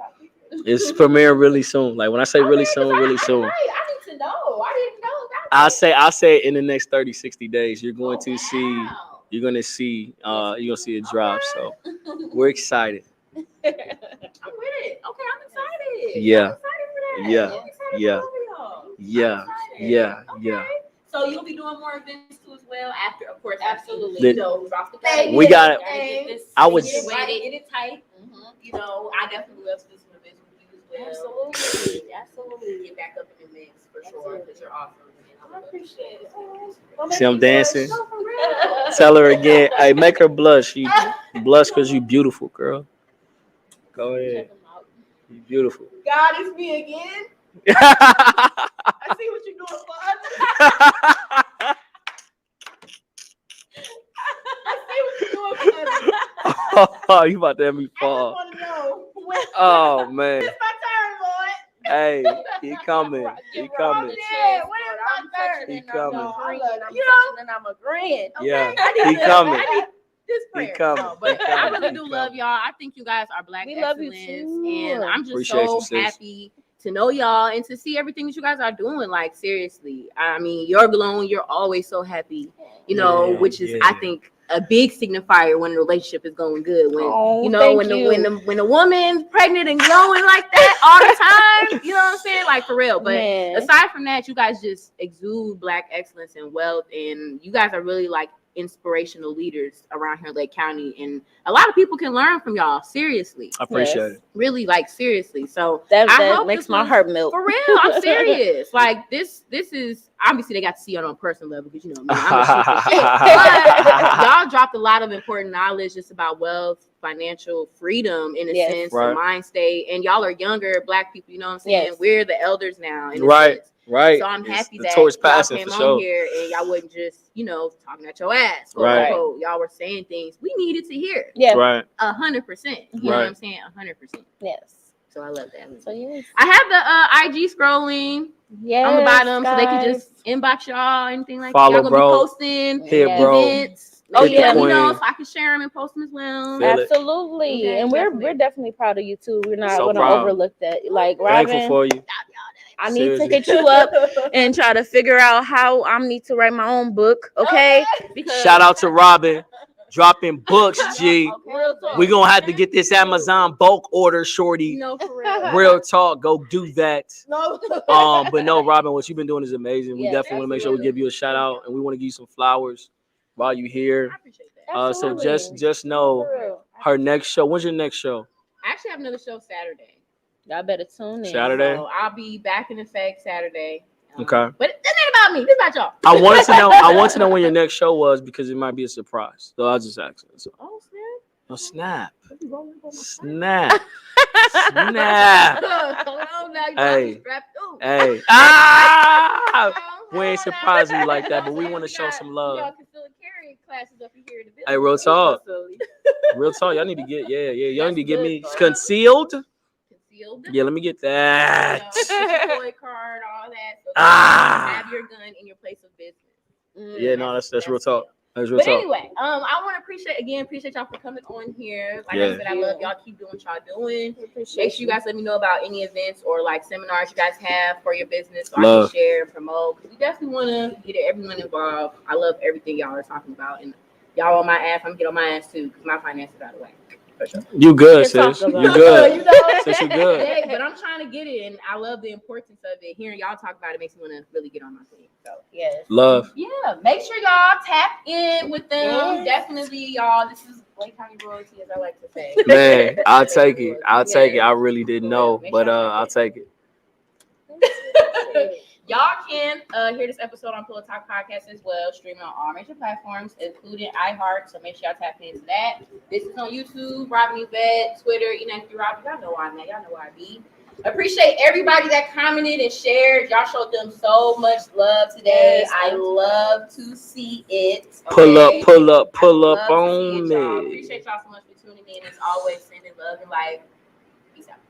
A: It's premiering really soon. Like when I say really soon, really soon.
B: I need to know. I didn't know about
A: I'll say in the next 30, 60 days, you're going to see
B: wow.
A: you're gonna see it drop. So we're excited.
B: I'm with it. Okay, I'm excited.
A: Yeah.
B: I'm excited for that.
A: Yeah.
B: I'm excited
A: Yeah.
B: for all of y'all.
A: Yeah.
B: I'm
A: Yeah.
B: excited.
A: Yeah.
B: Okay. So you'll be doing more events too as well after, of course,
C: Absolutely.
A: The-
B: you know, drop the thing.
A: We got it.
B: Get this
A: I would-
B: get it right, get it tight. You know, I definitely love to do some events with you as well.
C: Absolutely.
B: Get back up in the mix for sure because you're awesome.
C: I appreciate it.
A: See, I'm dancing.
B: No, for real.
A: Tell her again. Hey, make her blush. You blush because you beautiful, girl. Go ahead. You beautiful.
B: God, it's me again. I see what you're doing for others. I see what you're doing for others.
A: Oh, you about to have me
B: I just
A: fall.
B: want to know when
A: Oh man.
B: it's my turn, Lord.
A: Hey, he coming. He coming.
B: Yeah, when it's my turn.
A: He coming.
C: And I'm agreeing.
A: Yeah,
B: I need
A: he
B: to-
A: coming.
B: I need this
A: He
B: prayer.
A: coming.
B: No, but
A: He
B: I
A: coming.
B: really
A: He
B: do
A: coming.
B: love y'all. I think you guys are black
C: We love you
B: excellence,
C: too.
B: and I'm just
A: Appreciate
B: so
A: you, sis.
B: happy to know y'all and to see everything that you guys are doing. Like seriously, I mean, you're glowing. You're always so happy, you know,
A: Yeah,
B: which is
A: yeah.
B: I think a big signifier when the relationship is going good. When
C: Oh,
B: you know
C: thank
B: when
C: you.
B: when the woman's pregnant and glowing like that all the time, you know what I'm saying? Like for real. But
C: Man.
B: aside from that, you guys just exude black excellence and wealth, and you guys are really like inspirational leaders around here in Lake County, and a lot of people can learn from y'all. Seriously,
A: I appreciate it.
B: really, like seriously. So
C: That
B: I hope
C: makes
B: this
C: my
B: was-
C: heart melt.
B: for real. I'm serious. Like this is obviously they got to see it on a personal level because you know me, I'm a super shit. But y'all dropped a lot of important knowledge just about wealth, financial freedom in a
C: Yes.
B: sense,
A: Right.
B: the mind state, and y'all are younger black people. You know what I'm saying?
C: Yes.
B: We're the elders now. In a
A: Right.
B: sense.
A: Right.
B: So I'm
A: It's-
B: happy
A: the
B: that
A: torch
B: y'all
A: passing
B: came
A: for
B: on
A: sure.
B: here and y'all wasn't just, you know, talking at your ass. Quote,
A: Right.
B: unquote. Y'all were saying things we needed to hear.
C: Yeah.
A: Right.
B: 100%. You know what
A: Right.
B: I'm saying? 100%.
C: Yes.
B: So I love that.
C: So yes.
B: I have the IG scrolling
C: Yes.
B: on the bottom so they can
C: guys.
B: just inbox y'all, anything like
A: Follow,
B: that. Y'all gonna
A: bro.
B: be posting
A: Hit,
C: Yeah.
A: bro.
B: events.
C: Oh,
B: Maybe
C: yeah.
B: let me
A: Queen.
B: know so I can share them and post them as well.
A: Feel it.
C: Absolutely.
B: Okay,
C: And
B: definitely.
C: we're definitely proud of you too. We're not
A: So
C: gonna
A: proud.
C: overlook that. Like
A: Thankful
C: Robin,
A: for you.
C: I need
A: Seriously.
C: to hit you up and try to figure out how I need to write my own book. Okay. Because
A: Shout out to Robin. Dropping books, G.
B: Real talk.
A: We gonna have to get this Amazon bulk order, shorty.
B: No, for real.
A: Real talk. Go do that.
B: No.
A: But no, Robin, what you've been doing is amazing. We
C: Yes,
A: definitely want to make sure we give you a shout out, and we want to give you some flowers while you're here.
B: I appreciate that.
A: So
C: Absolutely.
A: just know
C: For real.
A: her next show. When's your next show?
B: I actually have another show Saturday.
C: Y'all better tune in.
A: Saturday?
B: So I'll be back in effect Saturday.
A: Okay.
B: But this ain't about me. This about y'all.
A: I wanted to know. I want to know when your next show was because it might be a surprise. So I'll just ask. So,
B: Oh,
A: oh snap!
B: snap.
A: Snap! Snap!
B: Hold on now. You
A: Hey.
B: got me strapped too.
A: Hey! We ain't surprised you like that, but we want to show some
B: We
A: love.
B: got concealed carry classes up here in the building.
A: Hey, real talk.
B: Facility.
A: Real talk. Y'all need to get y'all need to
B: That's
A: give
B: good,
A: me
B: bro.
A: concealed.
B: Concealed.
A: Yeah, let me get
B: You
A: that.
B: know, get your Floyd card, all that. So
A: Ah.
B: have your gun in your place of business.
A: Yeah, no, that's real talk. That's real
B: But
A: talk.
B: anyway, I want to appreciate y'all for coming on here. Like I
A: Yeah.
B: said, I love y'all. Keep doing what y'all doing.
C: Appreciate
B: Make sure you guys let me know about any events or like seminars you guys have for your business, so I
A: Love.
B: can share and promote. We definitely want to get everyone involved. I love everything y'all are talking about, and y'all on my ass. I'm gonna get on my ass too because my finances out of the way. For sure.
A: You good,
C: Good talk
A: sis.
C: about
A: You
C: it.
A: good.
B: You know,
A: Sis, you good.
B: hey, but I'm trying to get it, and I love the importance of it. Hearing y'all talk about it makes me want to really get on my thing. So yes.
A: Love.
B: Yeah, make sure y'all tap in with them.
C: Yes.
B: Definitely, y'all. This is Lake County royalty, as I like to say.
A: Man, I'll take it. I'll take it. I really didn't know,
B: Make
A: but
B: sure y'all
A: I'll take it.
B: Y'all can hear this episode on Pillow Talk Podcast as well, streaming on all major platforms, including iHeart. So make sure y'all tap into that. This is on YouTube, Robin Yvette, Twitter, Rob. Y'all know why I'm at. Y'all know why I be. Appreciate everybody that commented and shared. Y'all showed them so much love today.
C: Yes,
B: I love to see it.
A: Pull
B: okay?
A: up, pull up, pull
B: I
A: up
B: love to see
A: on
B: it, y'all.
A: me.
B: Appreciate y'all so much for tuning in. As always, sending love and life. Peace out.